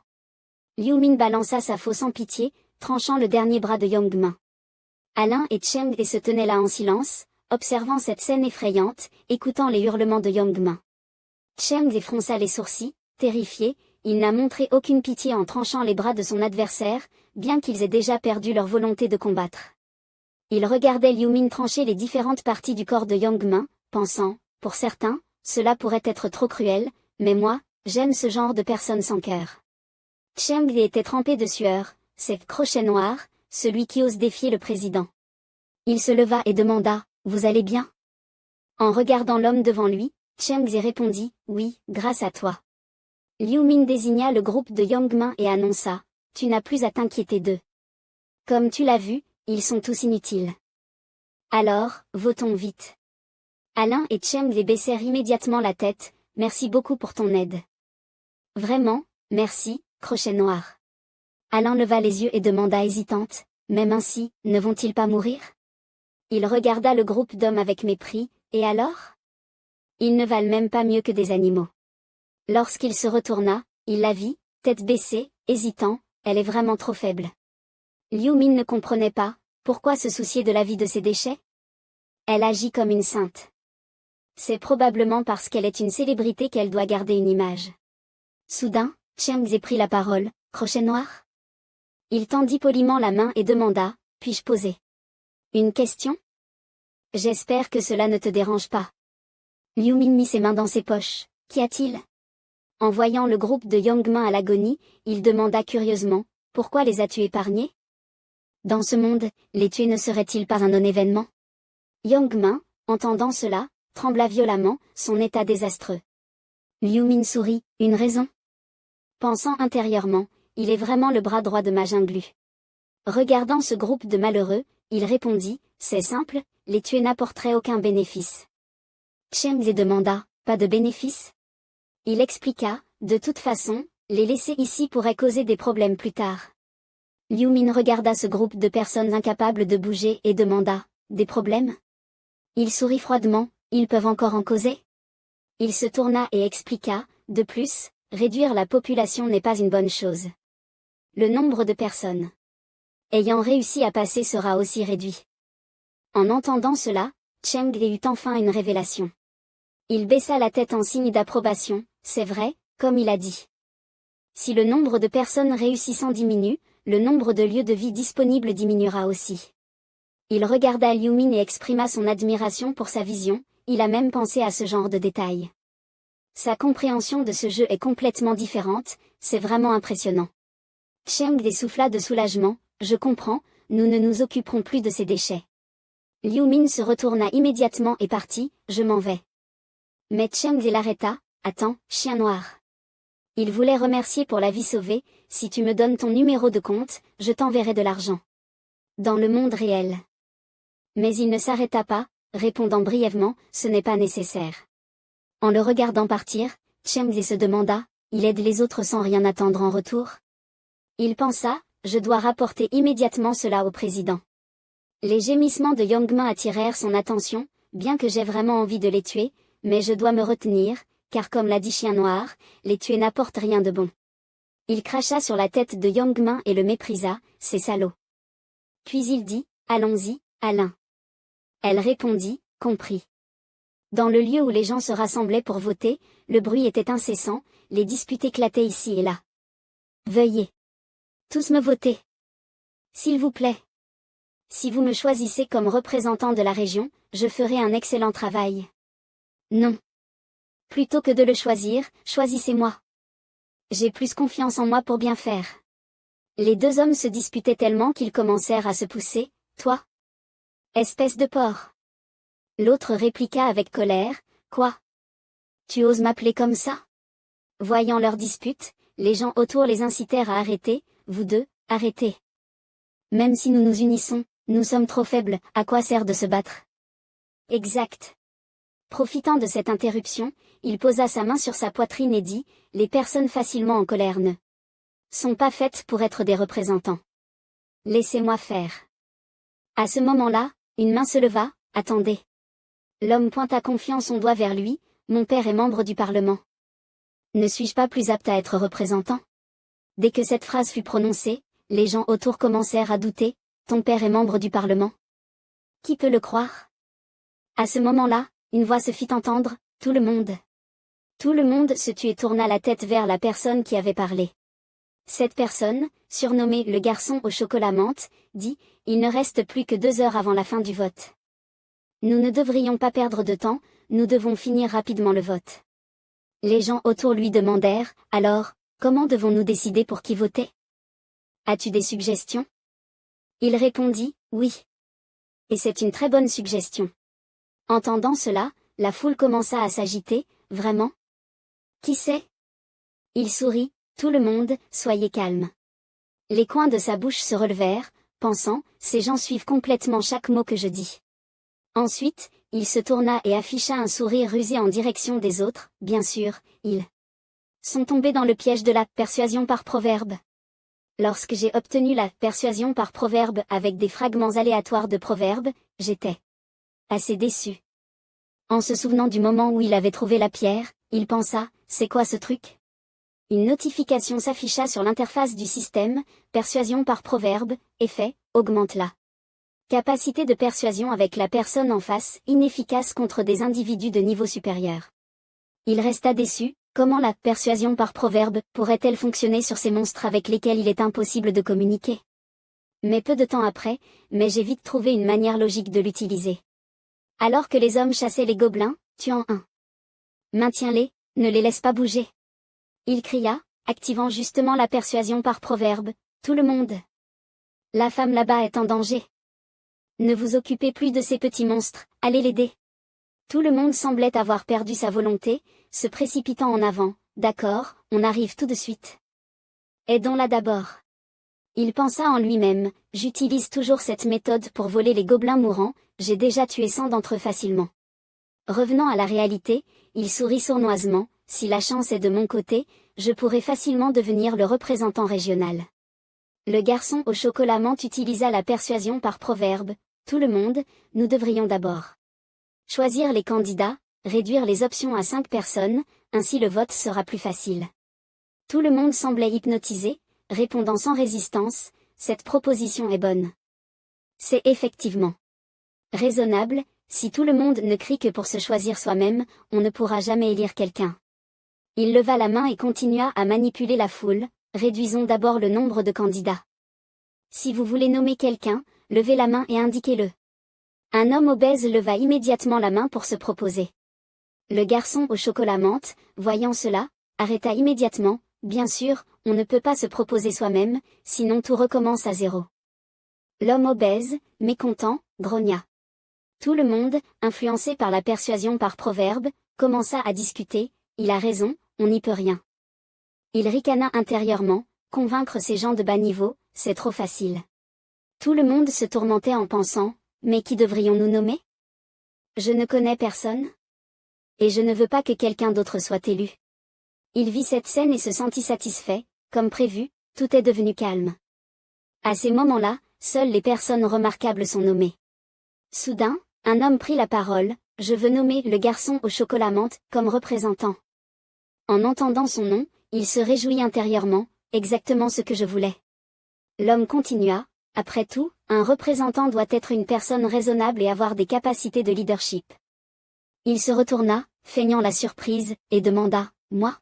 Liu Min balança sa faux sans pitié, tranchant le dernier bras de Yangmin. Alain et Cheng se tenaient là en silence, observant cette scène effrayante, écoutant les hurlements de Yangmin. Cheng fronça les sourcils, terrifié, il n'a montré aucune pitié en tranchant les bras de son adversaire, bien qu'ils aient déjà perdu leur volonté de combattre. Il regardait Liu Min trancher les différentes parties du corps de Yangmin, pensant, pour certains, cela pourrait être trop cruel, mais moi, j'aime ce genre de personnes sans cœur. Cheng était trempé de sueur, c'est Crochet Noir, celui qui ose défier le président. Il se leva et demanda, vous allez bien? En regardant l'homme devant lui, Cheng répondit, oui, grâce à toi. Liu Min désigna le groupe de Yangmin et annonça, tu n'as plus à t'inquiéter d'eux. Comme tu l'as vu, ils sont tous inutiles. Alors, votons vite. Alain et Cheng baissèrent immédiatement la tête, merci beaucoup pour ton aide. Vraiment, merci, Crochet Noir. Alain leva les yeux et demanda hésitante, même ainsi, ne vont-ils pas mourir? Il regarda le groupe d'hommes avec mépris, et alors? Ils ne valent même pas mieux que des animaux. Lorsqu'il se retourna, il la vit, tête baissée, hésitant, elle est vraiment trop faible. Liu Min ne comprenait pas, pourquoi se soucier de la vie de ses déchets? Elle agit comme une sainte. C'est probablement parce qu'elle est une célébrité qu'elle doit garder une image. Soudain, Chiang Zhe prit la parole, crochet noir? Il tendit poliment la main et demanda, puis-je poser une question? J'espère que cela ne te dérange pas. Liu Min mit ses mains dans ses poches, qu'y a-t-il? En voyant le groupe de Yangmin à l'agonie, il demanda curieusement, pourquoi les as-tu épargnés? Dans ce monde, les tuer ne serait-il pas un non-événement? Yangmin, entendant cela, trembla violemment, son état désastreux. Liu Min sourit, une raison? Pensant intérieurement, il est vraiment le bras droit de ma jungle. Regardant ce groupe de malheureux, il répondit, c'est simple, les tuer n'apporterait aucun bénéfice. Chiang Zhe demanda, pas de bénéfice? Il expliqua, de toute façon, les laisser ici pourrait causer des problèmes plus tard. Liu Min regarda ce groupe de personnes incapables de bouger et demanda, des problèmes? Il sourit froidement, ils peuvent encore en causer? Il se tourna et expliqua, de plus, réduire la population n'est pas une bonne chose. Le nombre de personnes ayant réussi à passer sera aussi réduit. En entendant cela, Chiang Zhe eut enfin une révélation. Il baissa la tête en signe d'approbation, c'est vrai, comme il a dit. Si le nombre de personnes réussissant diminue, le nombre de lieux de vie disponibles diminuera aussi. Il regarda Liu Min et exprima son admiration pour sa vision, il a même pensé à ce genre de détails. Sa compréhension de ce jeu est complètement différente, c'est vraiment impressionnant. Chiang Zhe souffla de soulagement, je comprends, nous ne nous occuperons plus de ces déchets. Liu Min se retourna immédiatement et partit, je m'en vais. Mais Chiang Zhe l'arrêta, attends, chien noir. Il voulait remercier pour la vie sauvée, si tu me donnes ton numéro de compte, je t'enverrai de l'argent. Dans le monde réel. Mais il ne s'arrêta pas, répondant brièvement, ce n'est pas nécessaire. En le regardant partir, Chiang Zhe se demanda, il aide les autres sans rien attendre en retour? Il pensa, je dois rapporter immédiatement cela au président. Les gémissements de Yangmin attirèrent son attention, bien que j'aie vraiment envie de les tuer, mais je dois me retenir, car comme l'a dit Chien Noir, les tuer n'apporte rien de bon. Il cracha sur la tête de Yangmin et le méprisa, c'est salaud. Puis il dit, allons-y, Alain. Elle répondit, compris. Dans le lieu où les gens se rassemblaient pour voter, le bruit était incessant, les disputes éclataient ici et là. Veuillez tous me voter. S'il vous plaît. Si vous me choisissez comme représentant de la région, je ferai un excellent travail. Non. Plutôt que de le choisir, choisissez-moi. J'ai plus confiance en moi pour bien faire. Les deux hommes se disputaient tellement qu'ils commencèrent à se pousser, toi? Espèce de porc. L'autre répliqua avec colère, quoi? Tu oses m'appeler comme ça? Voyant leur dispute, les gens autour les incitèrent à arrêter, vous deux, arrêtez. Même si nous nous unissons, nous sommes trop faibles, à quoi sert de se battre? Exact. Profitant de cette interruption, il posa sa main sur sa poitrine et dit, les personnes facilement en colère ne sont pas faites pour être des représentants. Laissez-moi faire. À ce moment-là, une main se leva, attendez. L'homme pointa confiant son doigt vers lui, mon père est membre du Parlement. Ne suis-je pas plus apte à être représentant? Dès que cette phrase fut prononcée, les gens autour commencèrent à douter, ton père est membre du Parlement? Qui peut le croire? À ce moment-là, une voix se fit entendre, tout le monde. Tout le monde se tut et tourna la tête vers la personne qui avait parlé. Cette personne, surnommée le garçon au chocolat menthe, dit, il ne reste plus que 2 heures avant la fin du vote. Nous ne devrions pas perdre de temps, nous devons finir rapidement le vote. Les gens autour lui demandèrent, alors, comment devons-nous décider pour qui voter? As-tu des suggestions? Il répondit, oui. Et c'est une très bonne suggestion. Entendant cela, la foule commença à s'agiter, vraiment? Qui sait? Il sourit, tout le monde, soyez calme. Les coins de sa bouche se relevèrent, pensant, ces gens suivent complètement chaque mot que je dis. Ensuite, il se tourna et afficha un sourire rusé en direction des autres, bien sûr, ils sont tombés dans le piège de la persuasion par proverbe. Lorsque j'ai obtenu la persuasion par proverbe avec des fragments aléatoires de proverbes, j'étais assez déçu. En se souvenant du moment où il avait trouvé la pierre, il pensa, c'est quoi ce truc? Une notification s'afficha sur l'interface du système, persuasion par proverbe, effet, augmente la capacité de persuasion avec la personne en face, inefficace contre des individus de niveau supérieur. Il resta déçu, comment la persuasion par proverbe pourrait-elle fonctionner sur ces monstres avec lesquels il est impossible de communiquer? Mais peu de temps après, j'ai vite trouvé une manière logique de l'utiliser. Alors que les hommes chassaient les gobelins, tuant un. Maintiens-les, ne les laisse pas bouger. Il cria, activant justement la persuasion par proverbe, tout le monde. La femme là-bas est en danger. Ne vous occupez plus de ces petits monstres, allez l'aider. Tout le monde semblait avoir perdu sa volonté, se précipitant en avant, d'accord, on arrive tout de suite. Aidons-la d'abord. Il pensa en lui-même, j'utilise toujours cette méthode pour voler les gobelins mourants, j'ai déjà tué 100 d'entre eux facilement. Revenant à la réalité, il sourit sournoisement, si la chance est de mon côté, je pourrais facilement devenir le représentant régional. Le garçon au chocolat menthe utilisa la persuasion par proverbe, tout le monde, nous devrions d'abord choisir les candidats, réduire les options à 5 personnes, ainsi le vote sera plus facile. Tout le monde semblait hypnotisé, répondant sans résistance, cette proposition est bonne. C'est effectivement raisonnable, si tout le monde ne crie que pour se choisir soi-même, on ne pourra jamais élire quelqu'un. Il leva la main et continua à manipuler la foule, réduisons d'abord le nombre de candidats. Si vous voulez nommer quelqu'un, levez la main et indiquez-le. Un homme obèse leva immédiatement la main pour se proposer. Le garçon au chocolat menthe, voyant cela, arrêta immédiatement, bien sûr, on ne peut pas se proposer soi-même, sinon tout recommence à zéro. L'homme obèse, mécontent, grogna. Tout le monde, influencé par la persuasion par proverbe, commença à discuter, il a raison, on n'y peut rien. Il ricana intérieurement, convaincre ces gens de bas niveau, c'est trop facile. Tout le monde se tourmentait en pensant, mais qui devrions-nous nommer? Je ne connais personne. Et je ne veux pas que quelqu'un d'autre soit élu. Il vit cette scène et se sentit satisfait, comme prévu, tout est devenu calme. À ces moments-là, seules les personnes remarquables sont nommées. Soudain, un homme prit la parole, je veux nommer le garçon au chocolat menthe comme représentant. En entendant son nom, il se réjouit intérieurement, exactement ce que je voulais. L'homme continua, après tout, un représentant doit être une personne raisonnable et avoir des capacités de leadership. Il se retourna, feignant la surprise, et demanda, moi?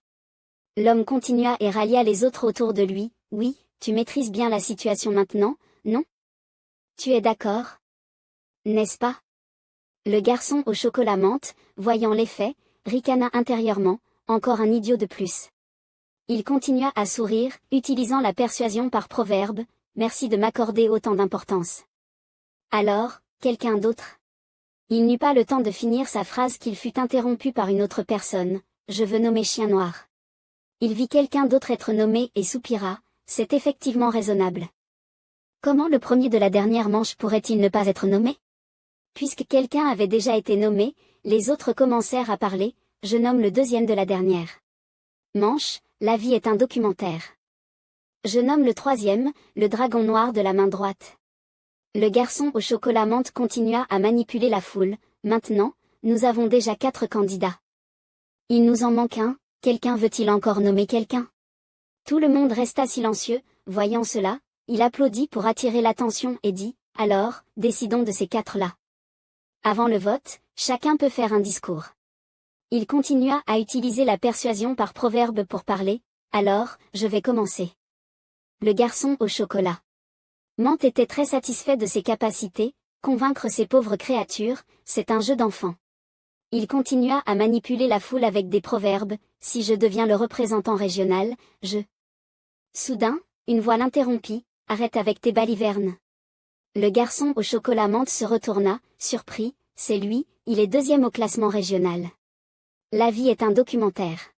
L'homme continua et rallia les autres autour de lui, oui, tu maîtrises bien la situation maintenant, non? Tu es d'accord? N'est-ce pas? Le garçon au chocolat menthe, voyant l'effet, ricana intérieurement, encore un idiot de plus. Il continua à sourire, utilisant la persuasion par proverbe, merci de m'accorder autant d'importance. Alors, quelqu'un d'autre? Il n'eut pas le temps de finir sa phrase qu'il fut interrompu par une autre personne, je veux nommer chien noir. Il vit quelqu'un d'autre être nommé et soupira, c'est effectivement raisonnable. Comment le premier de la dernière manche pourrait-il ne pas être nommé? Puisque quelqu'un avait déjà été nommé, les autres commencèrent à parler, je nomme le deuxième de la dernière manche, la vie est un documentaire. Je nomme le troisième, le dragon noir de la main droite. Le garçon au chocolat menthe continua à manipuler la foule, maintenant, nous avons déjà 4 candidats. Il nous en manque un, quelqu'un veut-il encore nommer quelqu'un? Tout le monde resta silencieux, voyant cela, il applaudit pour attirer l'attention et dit, alors, décidons de ces 4-là. Avant le vote, chacun peut faire un discours. Il continua à utiliser la persuasion par proverbe pour parler, alors, je vais commencer. Le garçon au chocolat menthe était très satisfait de ses capacités, convaincre ces pauvres créatures, c'est un jeu d'enfant. Il continua à manipuler la foule avec des proverbes, si je deviens le représentant régional, je... Soudain, une voix l'interrompit, arrête avec tes balivernes. Le garçon au chocolat menthe se retourna, surpris, c'est lui, il est deuxième au classement régional. La vie est un documentaire.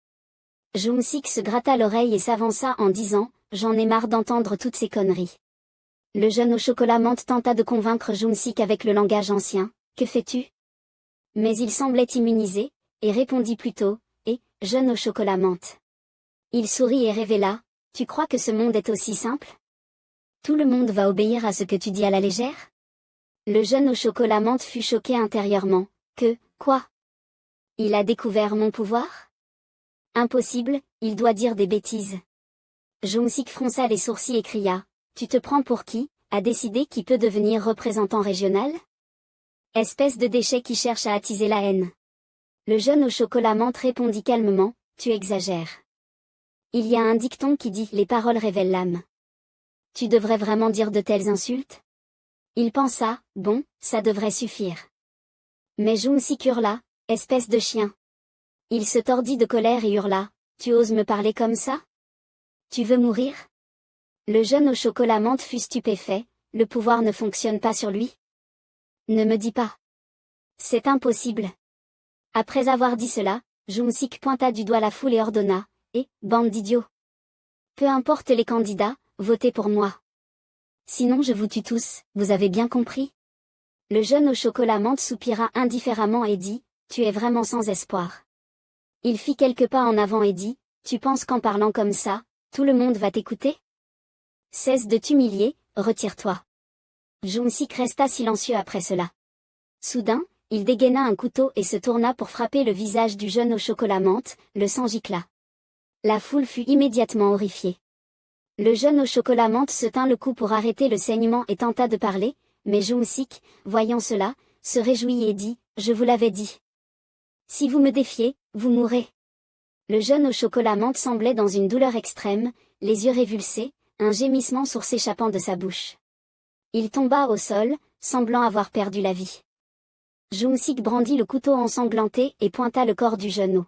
Jung-sik se gratta l'oreille et s'avança en disant, j'en ai marre d'entendre toutes ces conneries. Le jeune au chocolat menthe tenta de convaincre Jung-sik avec le langage ancien, que fais-tu? Mais il semblait immunisé, et répondit plutôt, jeune au chocolat menthe. Il sourit et révéla, tu crois que ce monde est aussi simple? Tout le monde va obéir à ce que tu dis à la légère? Le jeune au chocolat menthe fut choqué intérieurement. Quoi? Il a découvert mon pouvoir? Impossible, il doit dire des bêtises. Jong-sik fronça les sourcils et cria. Tu te prends pour qui, à décider qui peut devenir représentant régional? Espèce de déchet qui cherche à attiser la haine. Le jeune au chocolat menthe répondit calmement. Tu exagères. Il y a un dicton qui dit les paroles révèlent l'âme. Tu devrais vraiment dire de telles insultes? Il pensa, bon, ça devrait suffire. Mais Jong-sik hurla, espèce de chien. Il se tordit de colère et hurla, tu oses me parler comme ça? Tu veux mourir? Le jeune au chocolat menthe fut stupéfait, le pouvoir ne fonctionne pas sur lui? Ne me dis pas. C'est impossible. Après avoir dit cela, Jong-sik pointa du doigt la foule et ordonna, bande d'idiots. Peu importe les candidats, votez pour moi. Sinon je vous tue tous, vous avez bien compris? Le jeune au chocolat menthe soupira indifféremment et dit, tu es vraiment sans espoir. Il fit quelques pas en avant et dit, tu penses qu'en parlant comme ça, tout le monde va t'écouter? Cesse de t'humilier, retire-toi. Jong-sik resta silencieux après cela. Soudain, il dégaina un couteau et se tourna pour frapper le visage du jeune au chocolat menthe, le sang gicla. La foule fut immédiatement horrifiée. Le jeune au chocolat menthe se tint le cou pour arrêter le saignement et tenta de parler, mais Jong-sik, voyant cela, se réjouit et dit, je vous l'avais dit. Si vous me défiez, vous mourrez. Le jeune au chocolat menthe semblait dans une douleur extrême, les yeux révulsés, un gémissement sourd s'échappant de sa bouche. Il tomba au sol, semblant avoir perdu la vie. Jong-sik brandit le couteau ensanglanté et pointa le corps du jeune au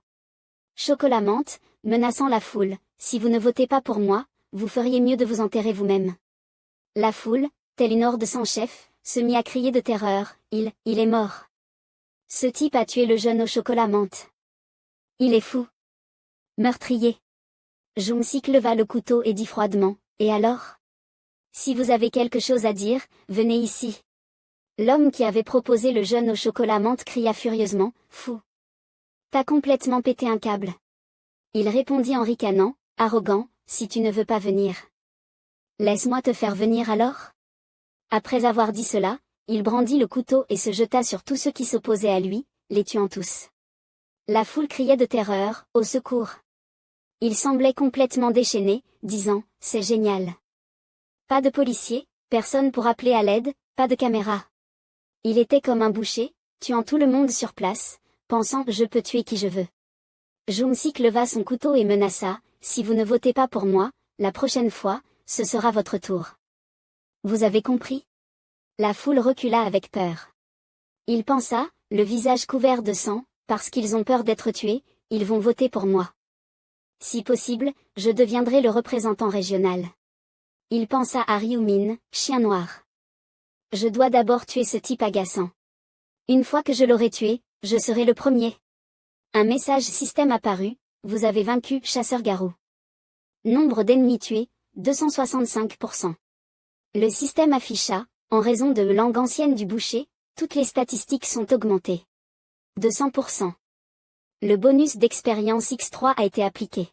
chocolat menthe, menaçant la foule, si vous ne votez pas pour moi, vous feriez mieux de vous enterrer vous-même. La foule, telle une horde sans chef, se mit à crier de terreur, il est mort. Ce type a tué le jeune au chocolat menthe. Il est fou. Meurtrier. Jong-sik leva le couteau et dit froidement, et alors? Si vous avez quelque chose à dire, venez ici. L'homme qui avait proposé le jeune au chocolat menthe cria furieusement, fou. T'as complètement pété un câble. Il répondit en ricanant, arrogant, si tu ne veux pas venir. Laisse-moi te faire venir alors? Après avoir dit cela, il brandit le couteau et se jeta sur tous ceux qui s'opposaient à lui, les tuant tous. La foule criait de terreur, au secours. Il semblait complètement déchaîné, disant, c'est génial. Pas de policiers, personne pour appeler à l'aide, pas de caméra. Il était comme un boucher, tuant tout le monde sur place, pensant je peux tuer qui je veux. Jong-sik leva son couteau et menaça, si vous ne votez pas pour moi, la prochaine fois, ce sera votre tour. Vous avez compris? La foule recula avec peur. Il pensa, le visage couvert de sang, parce qu'ils ont peur d'être tués, ils vont voter pour moi. Si possible, je deviendrai le représentant régional. Il pensa à Ryumin, chien noir. Je dois d'abord tuer ce type agaçant. Une fois que je l'aurai tué, je serai le premier. Un message système apparut, vous avez vaincu chasseur-garou. Nombre d'ennemis tués, 265%. Le système afficha, en raison de langue ancienne du boucher, toutes les statistiques sont augmentées. De 100%. Le bonus d'expérience X3 a été appliqué.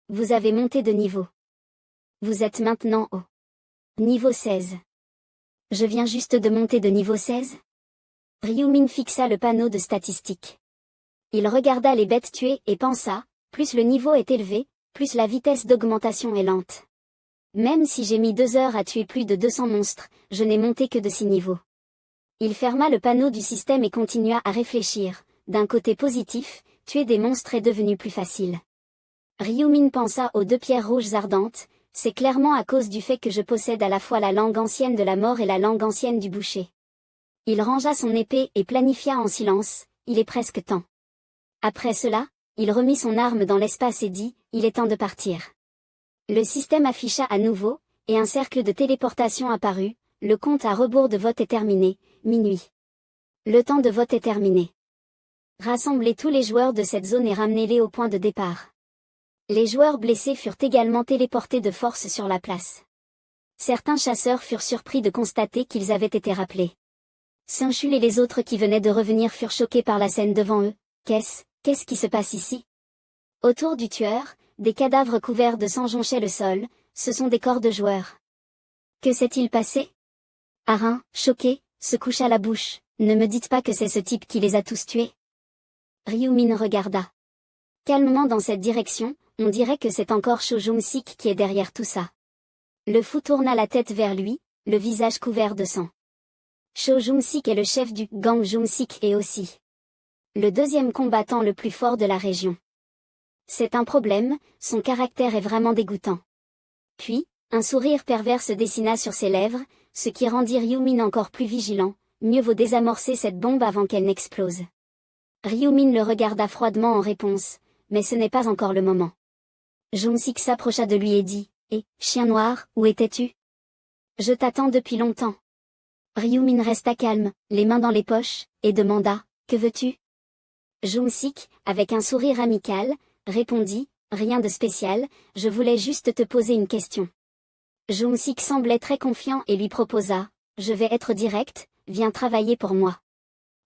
Vous avez monté de niveau. Vous êtes maintenant au niveau 16. Je viens juste de monter de niveau 16? Ryumin fixa le panneau de statistiques. Il regarda les bêtes tuées et pensa, plus le niveau est élevé, plus la vitesse d'augmentation est lente. Même si j'ai mis 2 heures à tuer plus de 200 monstres, je n'ai monté que de 6 niveaux. Il ferma le panneau du système et continua à réfléchir. D'un côté positif, tuer des monstres est devenu plus facile. Ryumin pensa aux 2 pierres rouges ardentes, c'est clairement à cause du fait que je possède à la fois la langue ancienne de la mort et la langue ancienne du boucher. Il rangea son épée et planifia en silence, il est presque temps. Après cela, il remit son arme dans l'espace et dit, il est temps de partir. Le système afficha à nouveau, et un cercle de téléportation apparut, le compte à rebours de vote est terminé, minuit. Le temps de vote est terminé. Rassemblez tous les joueurs de cette zone et ramenez-les au point de départ. Les joueurs blessés furent également téléportés de force sur la place. Certains chasseurs furent surpris de constater qu'ils avaient été rappelés. Saint-Chul et les autres qui venaient de revenir furent choqués par la scène devant eux. Qu'est-ce qui se passe ici? Autour du tueur, des cadavres couverts de sang jonchaient le sol, ce sont des corps de joueurs. Que s'est-il passé? Arin, choqué, se coucha la bouche. Ne me dites pas que c'est ce type qui les a tous tués. Ryu-min regarda calmement dans cette direction, on dirait que c'est encore Cho Jung-sik qui est derrière tout ça. Le fou tourna la tête vers lui, le visage couvert de sang. Cho Jung-sik est le chef du gang Jung-sik et aussi le deuxième combattant le plus fort de la région. C'est un problème, son caractère est vraiment dégoûtant. Puis, un sourire pervers se dessina sur ses lèvres, ce qui rendit Ryu-min encore plus vigilant. Mieux vaut désamorcer cette bombe avant qu'elle n'explose. Ryu-min le regarda froidement en réponse, mais ce n'est pas encore le moment. Jung-sik s'approcha de lui et dit, « Eh, chien noir, où étais-tu? Je t'attends depuis longtemps. » Ryu-min resta calme, les mains dans les poches, et demanda, « Que veux-tu » Jung-sik, avec un sourire amical, répondit, « Rien de spécial, je voulais juste te poser une question. » Jung-sik semblait très confiant et lui proposa, « Je vais être direct, viens travailler pour moi. »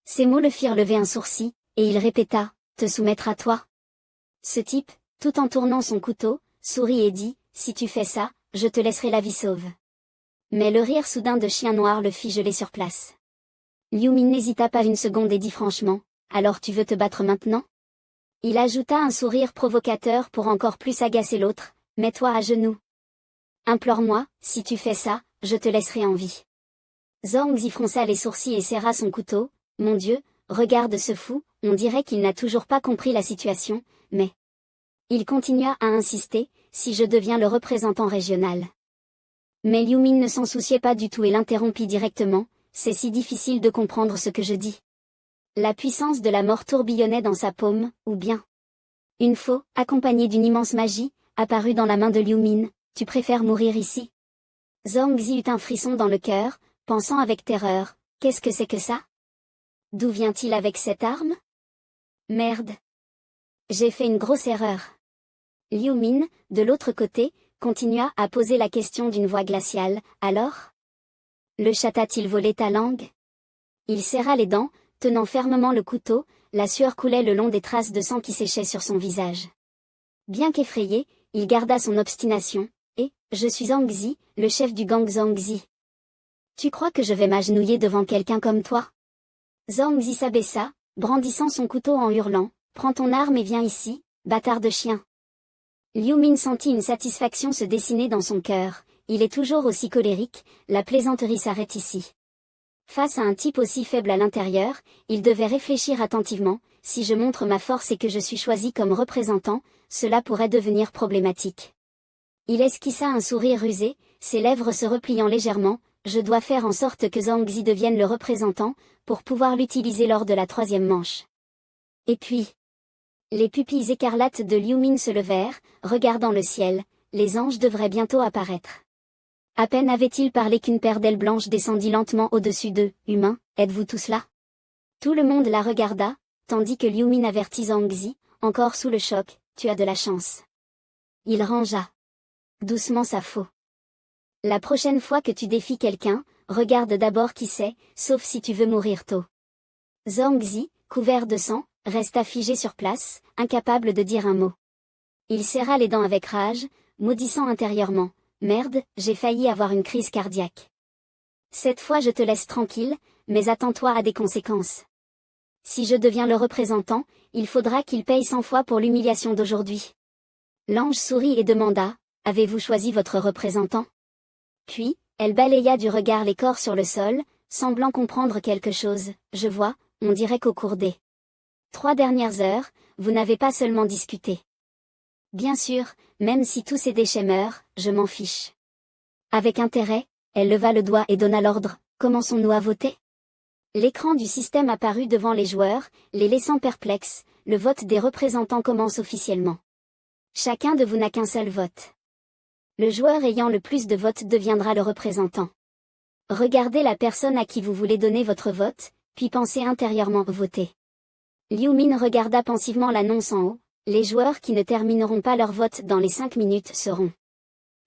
Ces mots le firent lever un sourcil, et il répéta, « Te soumettre à toi ?» Ce type, tout en tournant son couteau, sourit et dit, « Si tu fais ça, je te laisserai la vie sauve. » Mais le rire soudain de chien noir le fit geler sur place. Ryu-min n'hésita pas une seconde et dit franchement, « Alors tu veux te battre maintenant ?» Il ajouta un sourire provocateur pour encore plus agacer l'autre, « Mets-toi à genoux. Implore-moi, si tu fais ça, je te laisserai en vie. » Zhang Zi fronça les sourcils et serra son couteau. « Mon Dieu, regarde ce fou, on dirait qu'il n'a toujours pas compris la situation, mais... » Il continua à insister, « Si je deviens le représentant régional. » Mais Ryu-min ne s'en souciait pas du tout et l'interrompit directement, « C'est si difficile de comprendre ce que je dis. » La puissance de la mort tourbillonnait dans sa paume, ou bien... Une faux, accompagnée d'une immense magie, apparut dans la main de Ryu-min, « Tu préfères mourir ici ?» Zhang Zi eut un frisson dans le cœur, pensant avec terreur, « Qu'est-ce que c'est que ça? D'où vient-il avec cette arme? Merde! J'ai fait une grosse erreur. » Ryu-min, de l'autre côté, continua à poser la question d'une voix glaciale, « Alors? Le chat a-t-il volé ta langue? » Il serra les dents, tenant fermement le couteau, la sueur coulait le long des traces de sang qui séchaient sur son visage. Bien qu'effrayé, il garda son obstination, et, « Je suis Zhang Zi, le chef du gang Zhang Zi. Tu crois que je vais m'agenouiller devant quelqu'un comme toi? » Zhang Zi s'abaissa, brandissant son couteau en hurlant, « Prends ton arme et viens ici, bâtard de chien. » Ryu-min sentit une satisfaction se dessiner dans son cœur, il est toujours aussi colérique, la plaisanterie s'arrête ici. Face à un type aussi faible à l'intérieur, il devait réfléchir attentivement, si je montre ma force et que je suis choisi comme représentant, cela pourrait devenir problématique. Il esquissa un sourire rusé, ses lèvres se repliant légèrement, je dois faire en sorte que Zhang Zi devienne le représentant, pour pouvoir l'utiliser lors de la troisième manche. Et puis... Les pupilles écarlates de Ryu-min se levèrent, regardant le ciel, les anges devraient bientôt apparaître. À peine avait-il parlé qu'une paire d'ailes blanches descendit lentement au-dessus d'eux, « Humains, êtes-vous tous là ?» Tout le monde la regarda, tandis que Ryu-min avertit Zhang Zi, encore sous le choc, « Tu as de la chance. » Il rangea doucement sa faux. « La prochaine fois que tu défies quelqu'un, regarde d'abord qui c'est, sauf si tu veux mourir tôt. » Zhang Zi, couvert de sang, resta figé sur place, incapable de dire un mot. Il serra les dents avec rage, maudissant intérieurement, « Merde, j'ai failli avoir une crise cardiaque. Cette fois je te laisse tranquille, mais attends-toi à des conséquences. Si je deviens le représentant, il faudra qu'il paye 100 fois pour l'humiliation d'aujourd'hui. » L'ange sourit et demanda, « Avez-vous choisi votre représentant? » Puis, elle balaya du regard les corps sur le sol, semblant comprendre quelque chose, « Je vois, on dirait qu'au cours des 3 dernières heures, vous n'avez pas seulement discuté. » Bien sûr, même si tous ces déchets meurent, je m'en fiche. Avec intérêt, elle leva le doigt et donna l'ordre, « Commençons-nous à voter ?» L'écran du système apparut devant les joueurs, les laissant perplexes, le vote des représentants commence officiellement. Chacun de vous n'a qu'un seul vote. Le joueur ayant le plus de votes deviendra le représentant. Regardez la personne à qui vous voulez donner votre vote, puis pensez intérieurement voter. Ryu-min regarda pensivement l'annonce en haut, les joueurs qui ne termineront pas leur vote dans les 5 minutes seront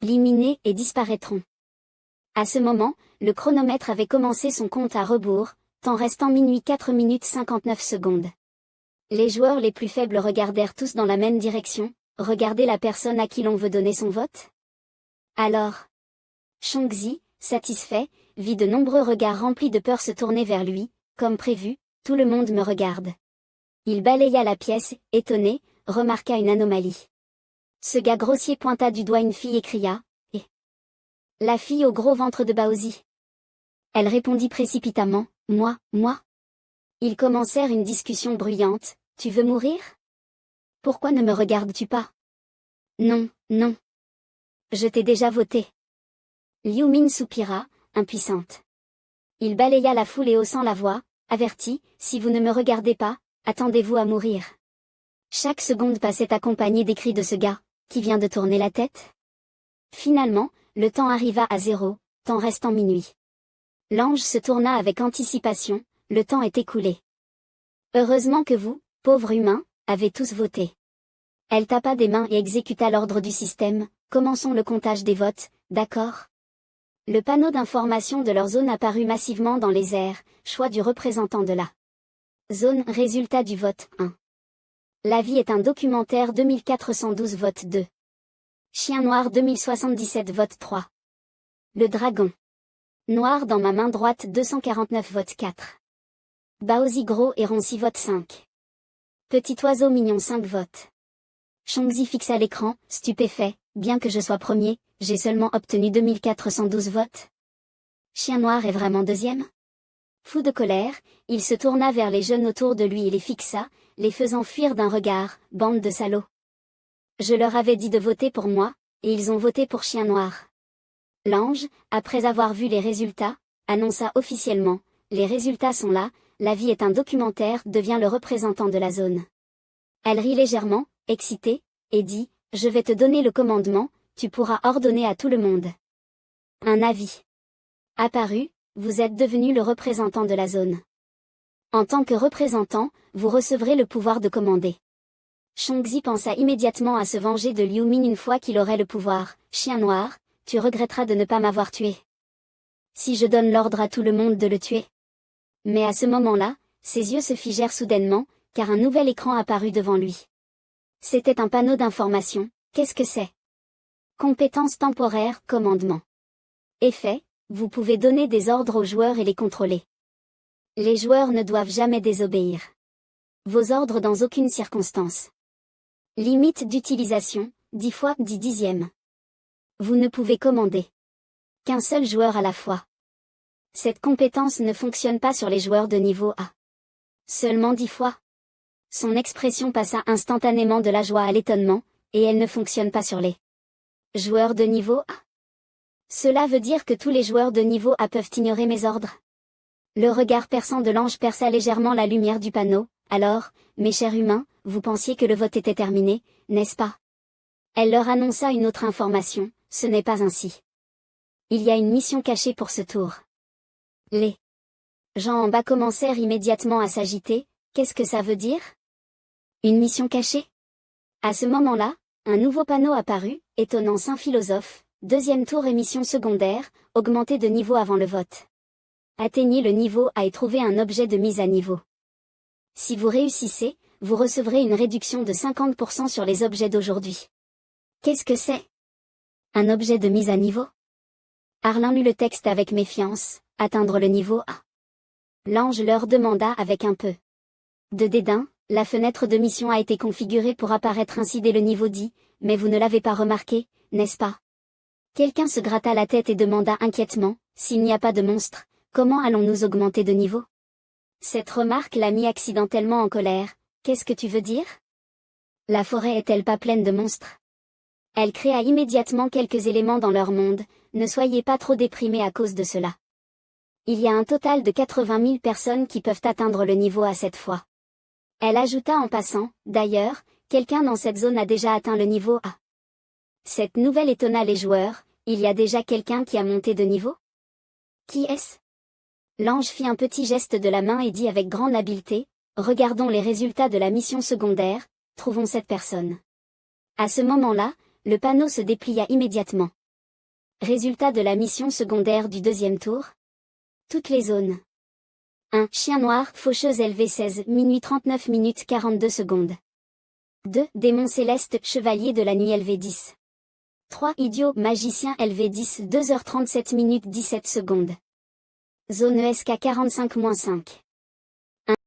éliminés et disparaîtront. À ce moment, le chronomètre avait commencé son compte à rebours, temps restant minuit 4 minutes 59 secondes. Les joueurs les plus faibles regardèrent tous dans la même direction, regardez la personne à qui l'on veut donner son vote. Alors, Chongzi, satisfait, vit de nombreux regards remplis de peur se tourner vers lui, comme prévu, tout le monde me regarde. Il balaya la pièce, étonné, remarqua une anomalie. Ce gars grossier pointa du doigt une fille et cria « Eh !» La fille au gros ventre de Baozi. Elle répondit précipitamment « Moi. » Ils commencèrent une discussion bruyante « Tu veux mourir? Pourquoi ne me regardes-tu pas? » Non. Je t'ai déjà voté. Liu Ming soupira, impuissante. Il balaya la foule et haussant la voix, avertit « Si vous ne me regardez pas, attendez-vous à mourir. » Chaque seconde passait accompagnée des cris de ce gars, qui vient de tourner la tête. Finalement, le temps arriva à 0, temps restant minuit. L'ange se tourna avec anticipation, le temps est écoulé. Heureusement que vous, pauvres humains, avez tous voté. Elle tapa des mains et exécuta l'ordre du système, commençons le comptage des votes, d'accord? Le panneau d'information de leur zone apparut massivement dans les airs, choix du représentant de la zone, résultat du vote 1. La vie est un documentaire 2412 vote 2. Chien noir 2077 vote 3. Le dragon noir dans ma main droite 249 vote 4. Baozi gros et ronci vote 5. Petit oiseau mignon 5 votes. Chongzi fixa l'écran, stupéfait, bien que je sois premier, j'ai seulement obtenu 2412 votes. Chien noir est vraiment deuxième? Fou de colère, il se tourna vers les jeunes autour de lui et les fixa, les faisant fuir d'un regard, bande de salauds. Je leur avais dit de voter pour moi, et ils ont voté pour Chien noir. L'ange, après avoir vu les résultats, annonça officiellement, les résultats sont là, la vie est un documentaire, devient le représentant de la zone. Elle rit légèrement, excitée, et dit, je vais te donner le commandement, tu pourras ordonner à tout le monde. Un avis apparut, vous êtes devenu le représentant de la zone. En tant que représentant, vous recevrez le pouvoir de commander. Chongzi pensa immédiatement à se venger de Liu Ming une fois qu'il aurait le pouvoir. Chien noir, tu regretteras de ne pas m'avoir tué. Si je donne l'ordre à tout le monde de le tuer. Mais à ce moment-là, ses yeux se figèrent soudainement, car un nouvel écran apparut devant lui. C'était un panneau d'information. Qu'est-ce que c'est? Compétences temporaires, commandement. Effet, vous pouvez donner des ordres aux joueurs et les contrôler. Les joueurs ne doivent jamais désobéir. Vos ordres dans aucune circonstance. Limite d'utilisation, 10 fois 10 dixièmes. Vous ne pouvez commander qu'un seul joueur à la fois. Cette compétence ne fonctionne pas sur les joueurs de niveau A. Seulement 10 fois. Son expression passa instantanément de la joie à l'étonnement, et elle ne fonctionne pas sur les joueurs de niveau A. Cela veut dire que tous les joueurs de niveau A peuvent ignorer mes ordres. Le regard perçant de l'ange perça légèrement la lumière du panneau. Alors, mes chers humains, vous pensiez que le vote était terminé, n'est-ce pas? Elle leur annonça une autre information, ce n'est pas ainsi. Il y a une mission cachée pour ce tour. Les gens en bas commencèrent immédiatement à s'agiter, qu'est-ce que ça veut dire? Une mission cachée? À ce moment-là, un nouveau panneau apparut, étonnant Saint Philosophe, deuxième tour et mission secondaire, augmentée de niveau avant le vote. Atteignez le niveau A et trouvez un objet de mise à niveau. Si vous réussissez, vous recevrez une réduction de 50% sur les objets d'aujourd'hui. Qu'est-ce que c'est? Un objet de mise à niveau? Arlin lut le texte avec méfiance, atteindre le niveau A. L'ange leur demanda avec un peu de dédain, la fenêtre de mission a été configurée pour apparaître ainsi dès le niveau 10, mais vous ne l'avez pas remarqué, n'est-ce pas? Quelqu'un se gratta la tête et demanda inquiètement, s'il n'y a pas de monstre, comment allons-nous augmenter de niveau? Cette remarque l'a mis accidentellement en colère. Qu'est-ce que tu veux dire? La forêt est-elle pas pleine de monstres? Elle créa immédiatement quelques éléments dans leur monde, ne soyez pas trop déprimés à cause de cela. Il y a un total de 80 000 personnes qui peuvent atteindre le niveau à cette fois. Elle ajouta en passant, d'ailleurs, quelqu'un dans cette zone a déjà atteint le niveau A. Cette nouvelle étonna les joueurs, il y a déjà quelqu'un qui a monté de niveau? Qui est-ce? L'ange fit un petit geste de la main et dit avec grande habileté, regardons les résultats de la mission secondaire, trouvons cette personne. À ce moment-là, le panneau se déplia immédiatement. Résultat de la mission secondaire du deuxième tour. Toutes les zones. 1. Chien noir, faucheuse LV16, minuit 39 minutes 42 secondes. 2. Démon céleste, chevalier de la nuit LV10. 3 idiots, magicien LV10, 2h37 minutes 17 secondes. Zone ESK 45-5.